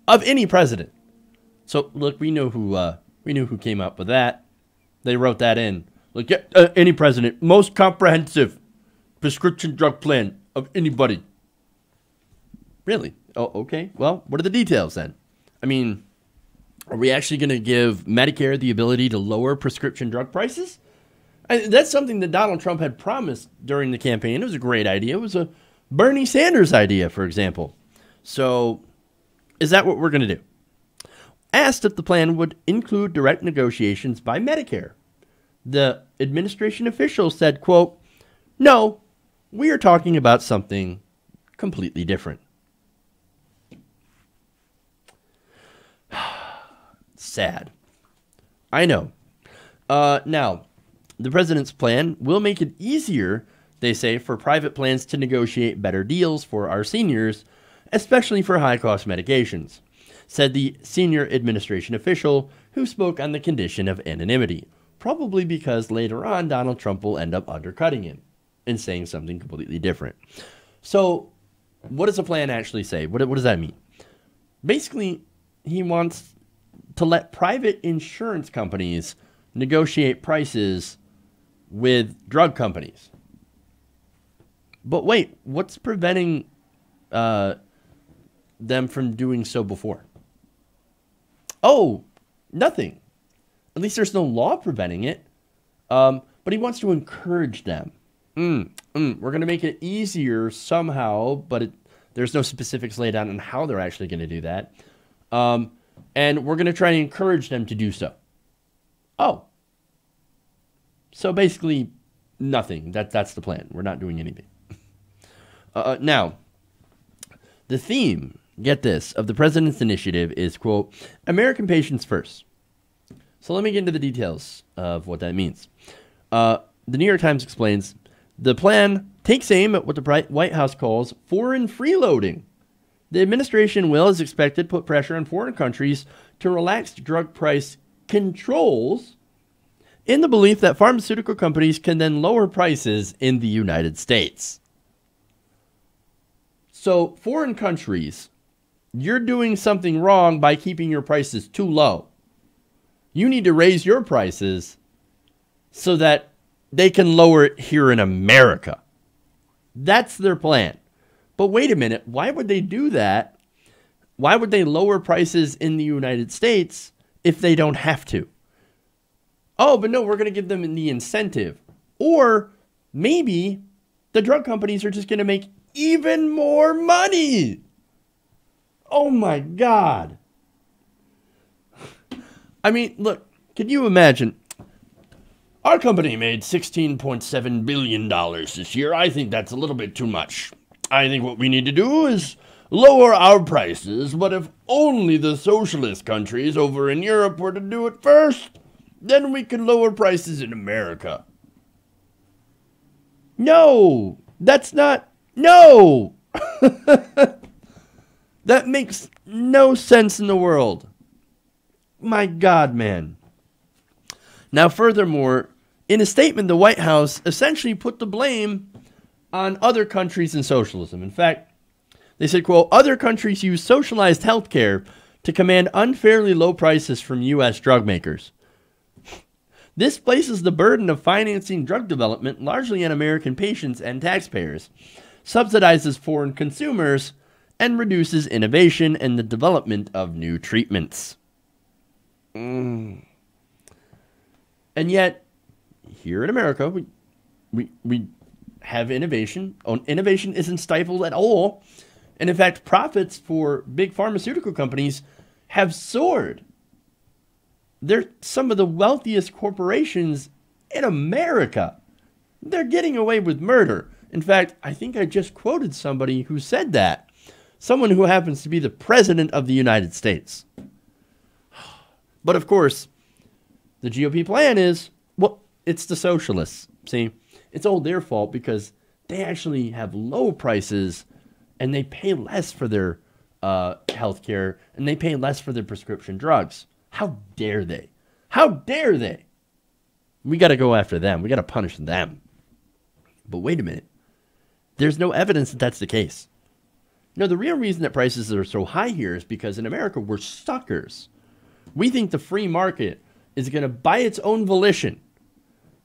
of any president. So, look, we know who came up with that. They wrote that in. Look, any president, most comprehensive prescription drug plan of anybody. Really? Oh, okay. Well, what are the details then? I mean, are we actually going to give Medicare the ability to lower prescription drug prices? That's something that Donald Trump had promised during the campaign. It was a great idea. It was a Bernie Sanders idea, for example. So, is that what we're going to do? Asked if the plan would include direct negotiations by Medicare, the administration official said, quote, no, we are talking about something completely different. Sad. I know. Now, the president's plan will make it easier, they say, for private plans to negotiate better deals for our seniors, especially for high-cost medications, said the senior administration official who spoke on the condition of anonymity, probably because later on Donald Trump will end up undercutting him and saying something completely different. So, what does the plan actually say? What does that mean? Basically, he wants to let private insurance companies negotiate prices with drug companies. But wait, what's preventing them from doing so before? Oh, nothing. At least there's no law preventing it. But he wants to encourage them. We're going to make it easier somehow, but there's no specifics laid out on how they're actually going to do that. And we're going to try and encourage them to do so. Oh. So basically, nothing. That's the plan. We're not doing anything. Now, the theme, get this, of the president's initiative is, quote, American patients first. So let me get into the details of what that means. The New York Times explains, the plan takes aim at what the White House calls foreign freeloading. The administration will, as expected, put pressure on foreign countries to relax drug price controls in the belief that pharmaceutical companies can then lower prices in the United States. So, foreign countries, you're doing something wrong by keeping your prices too low. You need to raise your prices so that they can lower it here in America. That's their plan. But wait a minute, why would they do that? Why would they lower prices in the United States if they don't have to? Oh, but no, we're going to give them the incentive. Or maybe the drug companies are just going to make even more money. Oh my God. I mean, look, can you imagine? Our company made $16.7 billion this year. I think that's a little bit too much. I think what we need to do is lower our prices, but if only the socialist countries over in Europe were to do it first, then we could lower prices in America. No, that's not, no. That makes no sense in the world. My God, man. Now, furthermore, in a statement, the White House essentially put the blame on other countries in socialism. In fact, they said, quote, other countries use socialized healthcare to command unfairly low prices from U.S. drug makers. This places the burden of financing drug development largely on American patients and taxpayers, subsidizes foreign consumers, and reduces innovation and the development of new treatments. And yet, here in America, we have innovation. Innovation isn't stifled at all. And in fact, profits for big pharmaceutical companies have soared. They're some of the wealthiest corporations in America. They're getting away with murder. In fact, I think I just quoted somebody who said that. Someone who happens to be the president of the United States. But of course, the GOP plan is, well, it's the socialists. See, it's all their fault because they actually have low prices and they pay less for their health care and they pay less for their prescription drugs. How dare they? How dare they? We got to go after them. We got to punish them. But wait a minute. There's no evidence that that's the case. No, the real reason that prices are so high here is because in America, we're suckers. We think the free market is going to, by its own volition,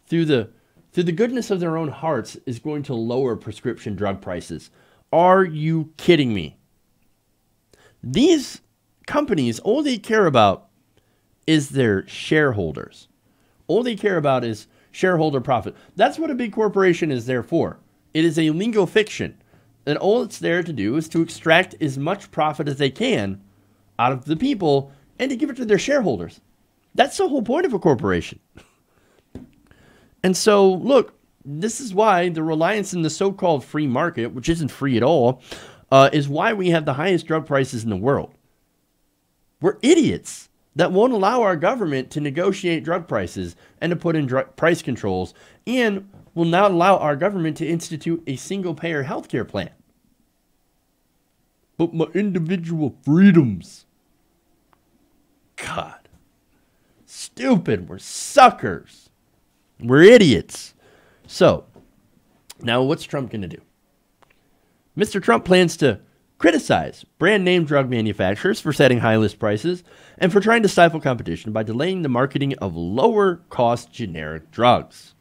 through the goodness of their own hearts, is going to lower prescription drug prices. Are you kidding me? These companies, all they care about is their shareholders. All they care about is shareholder profit. That's what a big corporation is there for. It is a legal fiction. And all it's there to do is to extract as much profit as they can out of the people and to give it to their shareholders. That's the whole point of a corporation. And so, look, this is why the reliance in the so-called free market, which isn't free at all, is why we have the highest drug prices in the world. We're idiots that won't allow our government to negotiate drug prices and to put in price controls, and will not allow our government to institute a single-payer healthcare plan. But my individual freedoms. God. Stupid. We're suckers. We're idiots. So, now what's Trump going to do? Mr. Trump plans to criticize brand name drug manufacturers for setting high list prices and for trying to stifle competition by delaying the marketing of lower cost generic drugs.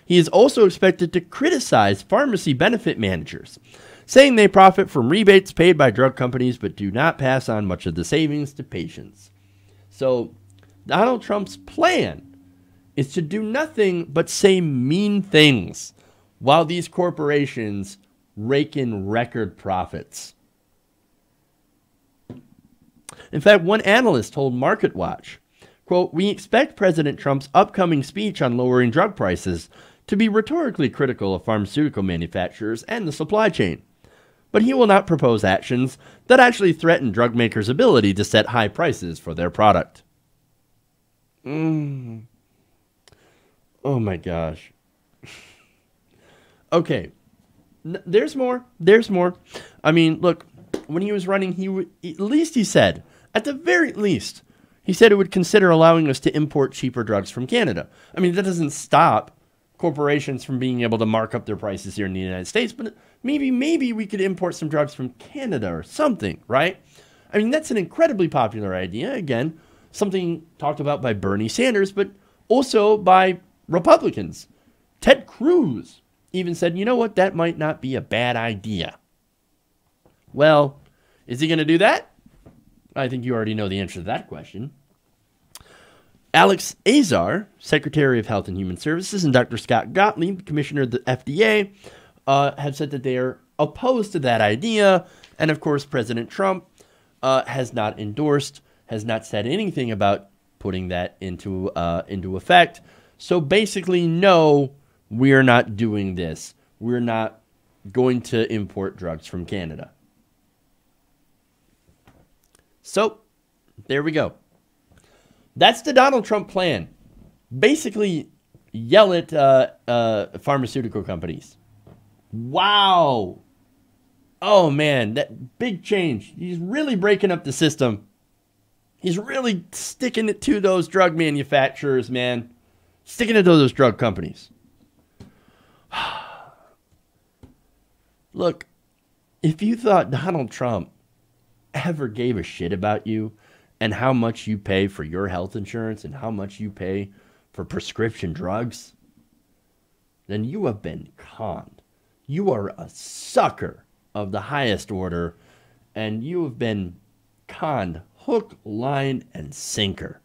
He is also expected to criticize pharmacy benefit managers, saying they profit from rebates paid by drug companies but do not pass on much of the savings to patients. So, Donald Trump's plan is to do nothing but say mean things while these corporations rake in record profits. In fact, one analyst told MarketWatch, quote, "We expect President Trump's upcoming speech on lowering drug prices to be rhetorically critical of pharmaceutical manufacturers and the supply chain, but he will not propose actions that actually threaten drug makers' ability to set high prices for their product." Oh my gosh. Okay. There's more. There's more. I mean, look, when he was running, at the very least, he said it would consider allowing us to import cheaper drugs from Canada. I mean, that doesn't stop corporations from being able to mark up their prices here in the United States, but maybe we could import some drugs from Canada or something, right? I mean, that's an incredibly popular idea. Again, something talked about by Bernie Sanders, but also by Republicans. Ted Cruz even said, you know what, that might not be a bad idea. Well, is he going to do that? I think you already know the answer to that question. Alex Azar, Secretary of Health and Human Services, and Dr. Scott Gottlieb, Commissioner of the FDA, have said that they are opposed to that idea. And of course, President Trump has not endorsed, has not said anything about putting that into effect. So basically, no, we are not doing this. We're not going to import drugs from Canada. So, there we go. That's the Donald Trump plan. Basically, yell at pharmaceutical companies. Wow. Oh, man, that big change. He's really breaking up the system. He's really sticking it to those drug manufacturers, man. Sticking it to those drug companies. Look, if you thought Donald Trump ever gave a shit about you and how much you pay for your health insurance and how much you pay for prescription drugs, then you have been conned. You are a sucker of the highest order, and you have been conned hook, line, and sinker.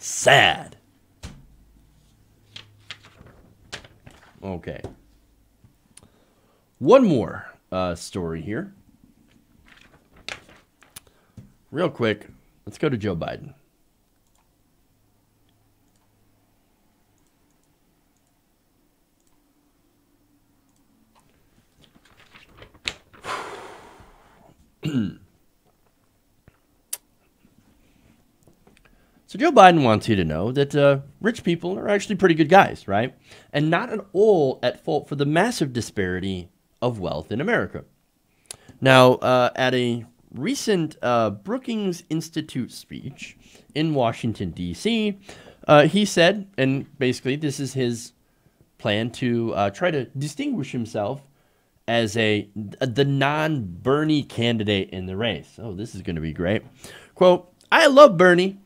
Sad. Okay. One more story here. Real quick, let's go to Joe Biden. So Joe Biden wants you to know that rich people are actually pretty good guys, right? And not at all at fault for the massive disparity of wealth in America. Now, at a recent Brookings Institute speech in Washington, D.C., he said, and basically this is his plan to try to distinguish himself as the non-Bernie candidate in the race. Oh, this is going to be great. Quote, "I love Bernie,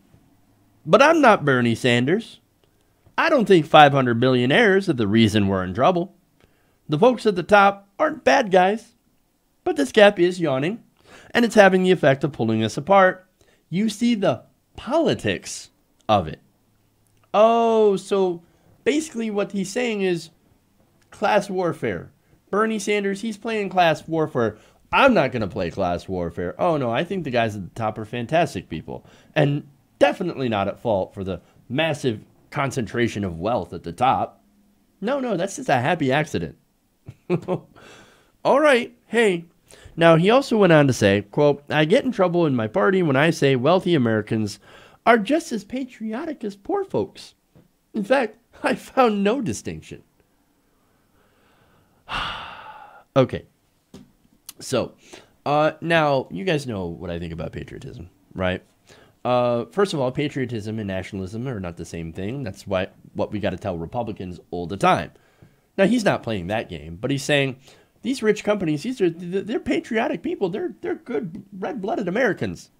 but I'm not Bernie Sanders. I don't think 500 billionaires are the reason we're in trouble. The folks at the top aren't bad guys, but this gap is yawning, and it's having the effect of pulling us apart. You see the politics of it." Oh, so basically what he's saying is class warfare. Bernie Sanders, he's playing class warfare. I'm not going to play class warfare. Oh, no, I think the guys at the top are fantastic people. And definitely not at fault for the massive concentration of wealth at the top. No, that's just a happy accident. All right, hey. Now, he also went on to say, quote, "I get in trouble in my party when I say wealthy Americans are just as patriotic as poor folks. In fact, I found no distinction." Okay. So, now, you guys know what I think about patriotism, right? First of all, patriotism and nationalism are not the same thing. That's what we got to tell Republicans all the time. Now, he's not playing that game, but he's saying these rich companies, they're patriotic people. They're good, red-blooded Americans.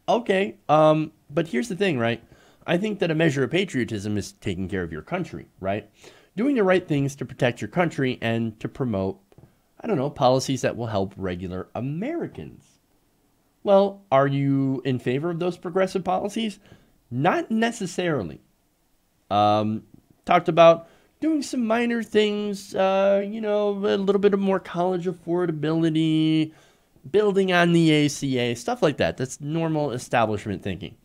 Okay, but here's the thing, right? I think that a measure of patriotism is taking care of your country, right? Doing the right things to protect your country and to promote, I don't know, policies that will help regular Americans. Well, are you in favor of those progressive policies? Not necessarily. Talked about doing some minor things, a little bit of more college affordability, building on the ACA, stuff like that. That's normal establishment thinking.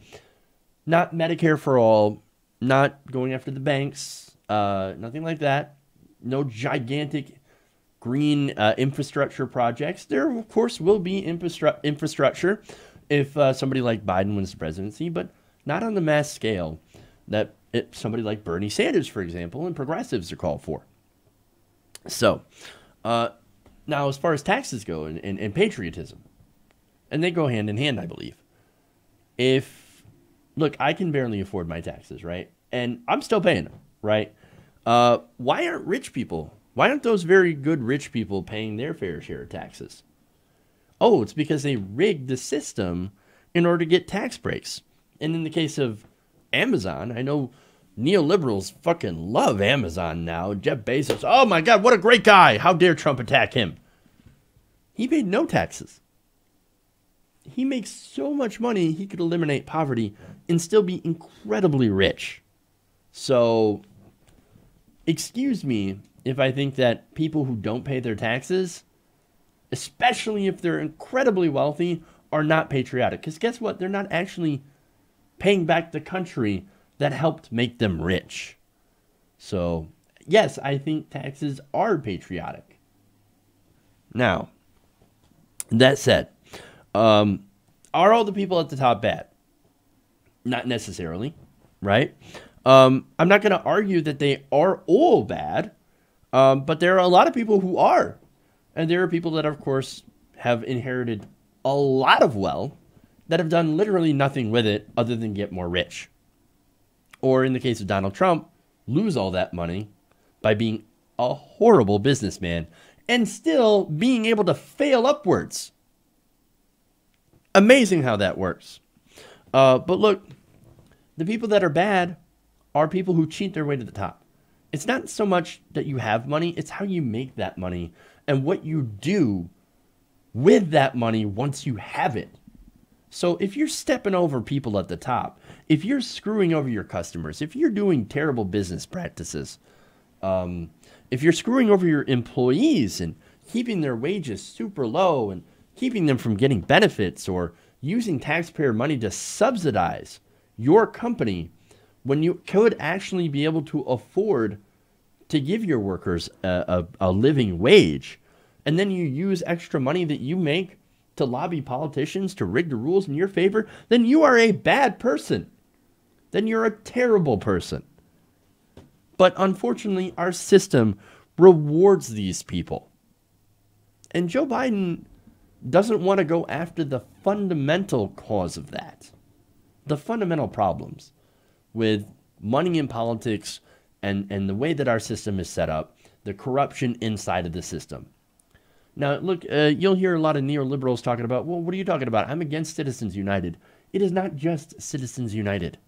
Not Medicare for all, not going after the banks, nothing like that. No gigantic green infrastructure projects. There, of course, will be infrastructure if somebody like Biden wins the presidency, but not on the mass scale that somebody like Bernie Sanders, for example, and progressives are called for. So, now as far as taxes go and patriotism, and they go hand in hand, I believe. Look, I can barely afford my taxes, right? And I'm still paying them, right? Why aren't rich people? Why aren't those very good rich people paying their fair share of taxes? Oh, it's because they rigged the system in order to get tax breaks. And in the case of Amazon, I know neoliberals fucking love Amazon now. Jeff Bezos, oh my God, what a great guy. How dare Trump attack him? He paid no taxes. He makes so much money, he could eliminate poverty and still be incredibly rich. So, excuse me if I think that people who don't pay their taxes, especially if they're incredibly wealthy, are not patriotic. Because guess what? They're not actually paying back the country that helped make them rich. So, yes, I think taxes are patriotic. Now, that said, are all the people at the top bad? Not necessarily, right? I'm not going to argue that they are all bad, but there are a lot of people who are. And there are people that, of course, have inherited a lot of wealth that have done literally nothing with it other than get more rich. Or in the case of Donald Trump, lose all that money by being a horrible businessman and still being able to fail upwards. Amazing how that works. But look, the people that are bad are people who cheat their way to the top. It's not so much that you have money, it's how you make that money and what you do with that money once you have it. So if you're stepping over people at the top, if you're screwing over your customers, if you're doing terrible business practices, if you're screwing over your employees and keeping their wages super low and keeping them from getting benefits or using taxpayer money to subsidize your company when you could actually be able to afford to give your workers a living wage, and then you use extra money that you make to lobby politicians to rig the rules in your favor, then you are a bad person. Then you're a terrible person. But unfortunately, our system rewards these people. And Joe Biden doesn't want to go after the fundamental cause of that. The fundamental problems with money in politics and the way that our system is set up, the corruption inside of the system. Now, look, you'll hear a lot of neoliberals talking about, well, what are you talking about? I'm against Citizens United. It is not just Citizens United.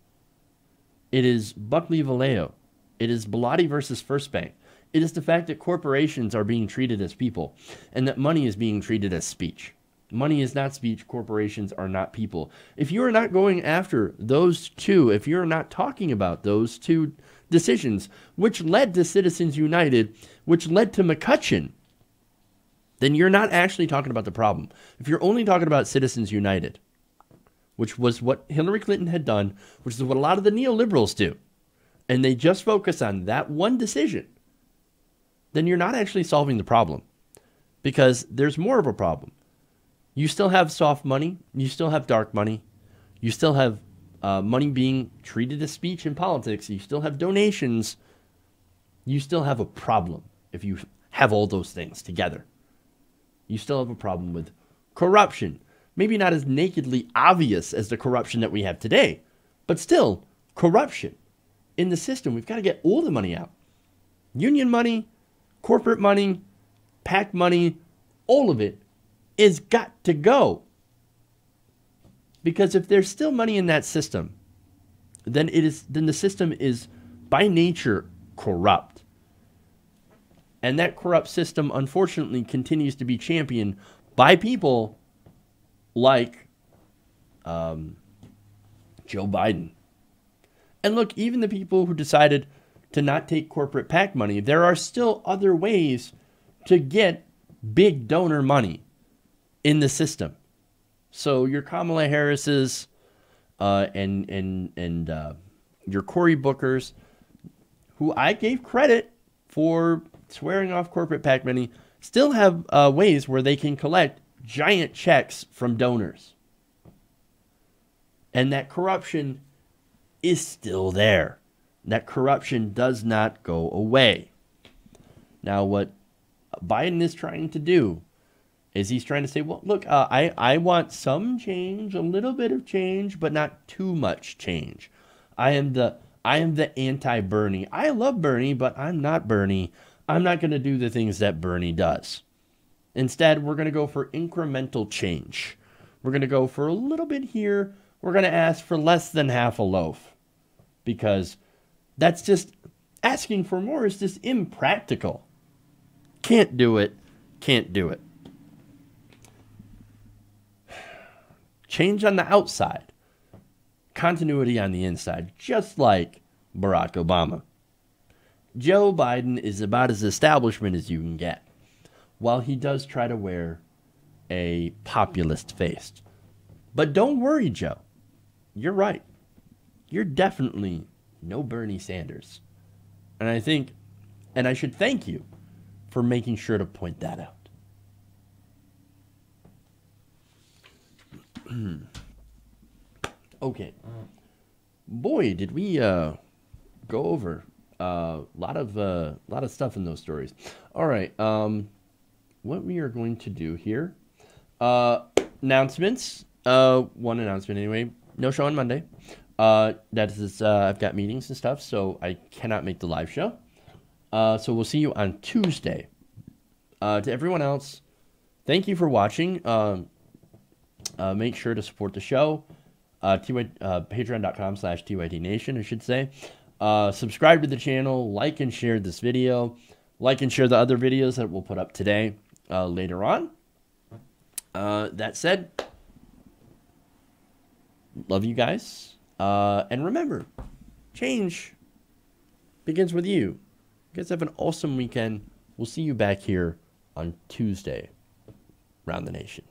It is Buckley Vallejo. It is Bilotti versus First Bank. It is the fact that corporations are being treated as people and that money is being treated as speech. Money is not speech. Corporations are not people. If you are not going after those two, if you're not talking about those two decisions, which led to Citizens United, which led to McCutcheon, then you're not actually talking about the problem. If you're only talking about Citizens United, which was what Hillary Clinton had done, which is what a lot of the neoliberals do, and they just focus on that one decision, then you're not actually solving the problem, because there's more of a problem. You still have soft money. You still have dark money. You still have money being treated as speech in politics. You still have donations. You still have a problem if you have all those things together. You still have a problem with corruption. Maybe not as nakedly obvious as the corruption that we have today, but still corruption in the system. We've got to get all the money out. Union money, corporate money, PAC money, all of it is got to go. Because if there's still money in that system, then the system is by nature corrupt. And that corrupt system, unfortunately, continues to be championed by people like Joe Biden. And look, even the people who decided to not take corporate PAC money, there are still other ways to get big donor money in the system. So your Kamala Harris's and your Cory Bookers, who I gave credit for swearing off corporate PAC money, still have ways where they can collect giant checks from donors. And that corruption is still there. That corruption does not go away. Now, what Biden is trying to do is he's trying to say, well, look, I want some change, a little bit of change, but not too much change. I am the anti-Bernie. I love Bernie, but I'm not Bernie. I'm not going to do the things that Bernie does. Instead, we're going to go for incremental change. We're going to go for a little bit here. We're going to ask for less than half a loaf, because that's just asking for more is just impractical. Can't do it. Can't do it. Change on the outside, continuity on the inside, just like Barack Obama. Joe Biden is about as establishment as you can get, while he does try to wear a populist face. But don't worry, Joe. You're right. You're definitely no Bernie Sanders. And I think, and I should thank you for making sure to point that out. Okay. Boy, did we go over a lot of stuff in those stories. All right. what we are going to do here. Announcements. One announcement anyway. No show on Monday. That is, I've got meetings and stuff, so I cannot make the live show. So we'll see you on Tuesday. To everyone else, thank you for watching. Make sure to support the show. Patreon.com/TYTNation, I should say. Subscribe to the channel, like and share this video, like and share the other videos that we'll put up today, later on. That said, love you guys. And remember, change begins with you. You guys have an awesome weekend. We'll see you back here on Tuesday, Round the Nation.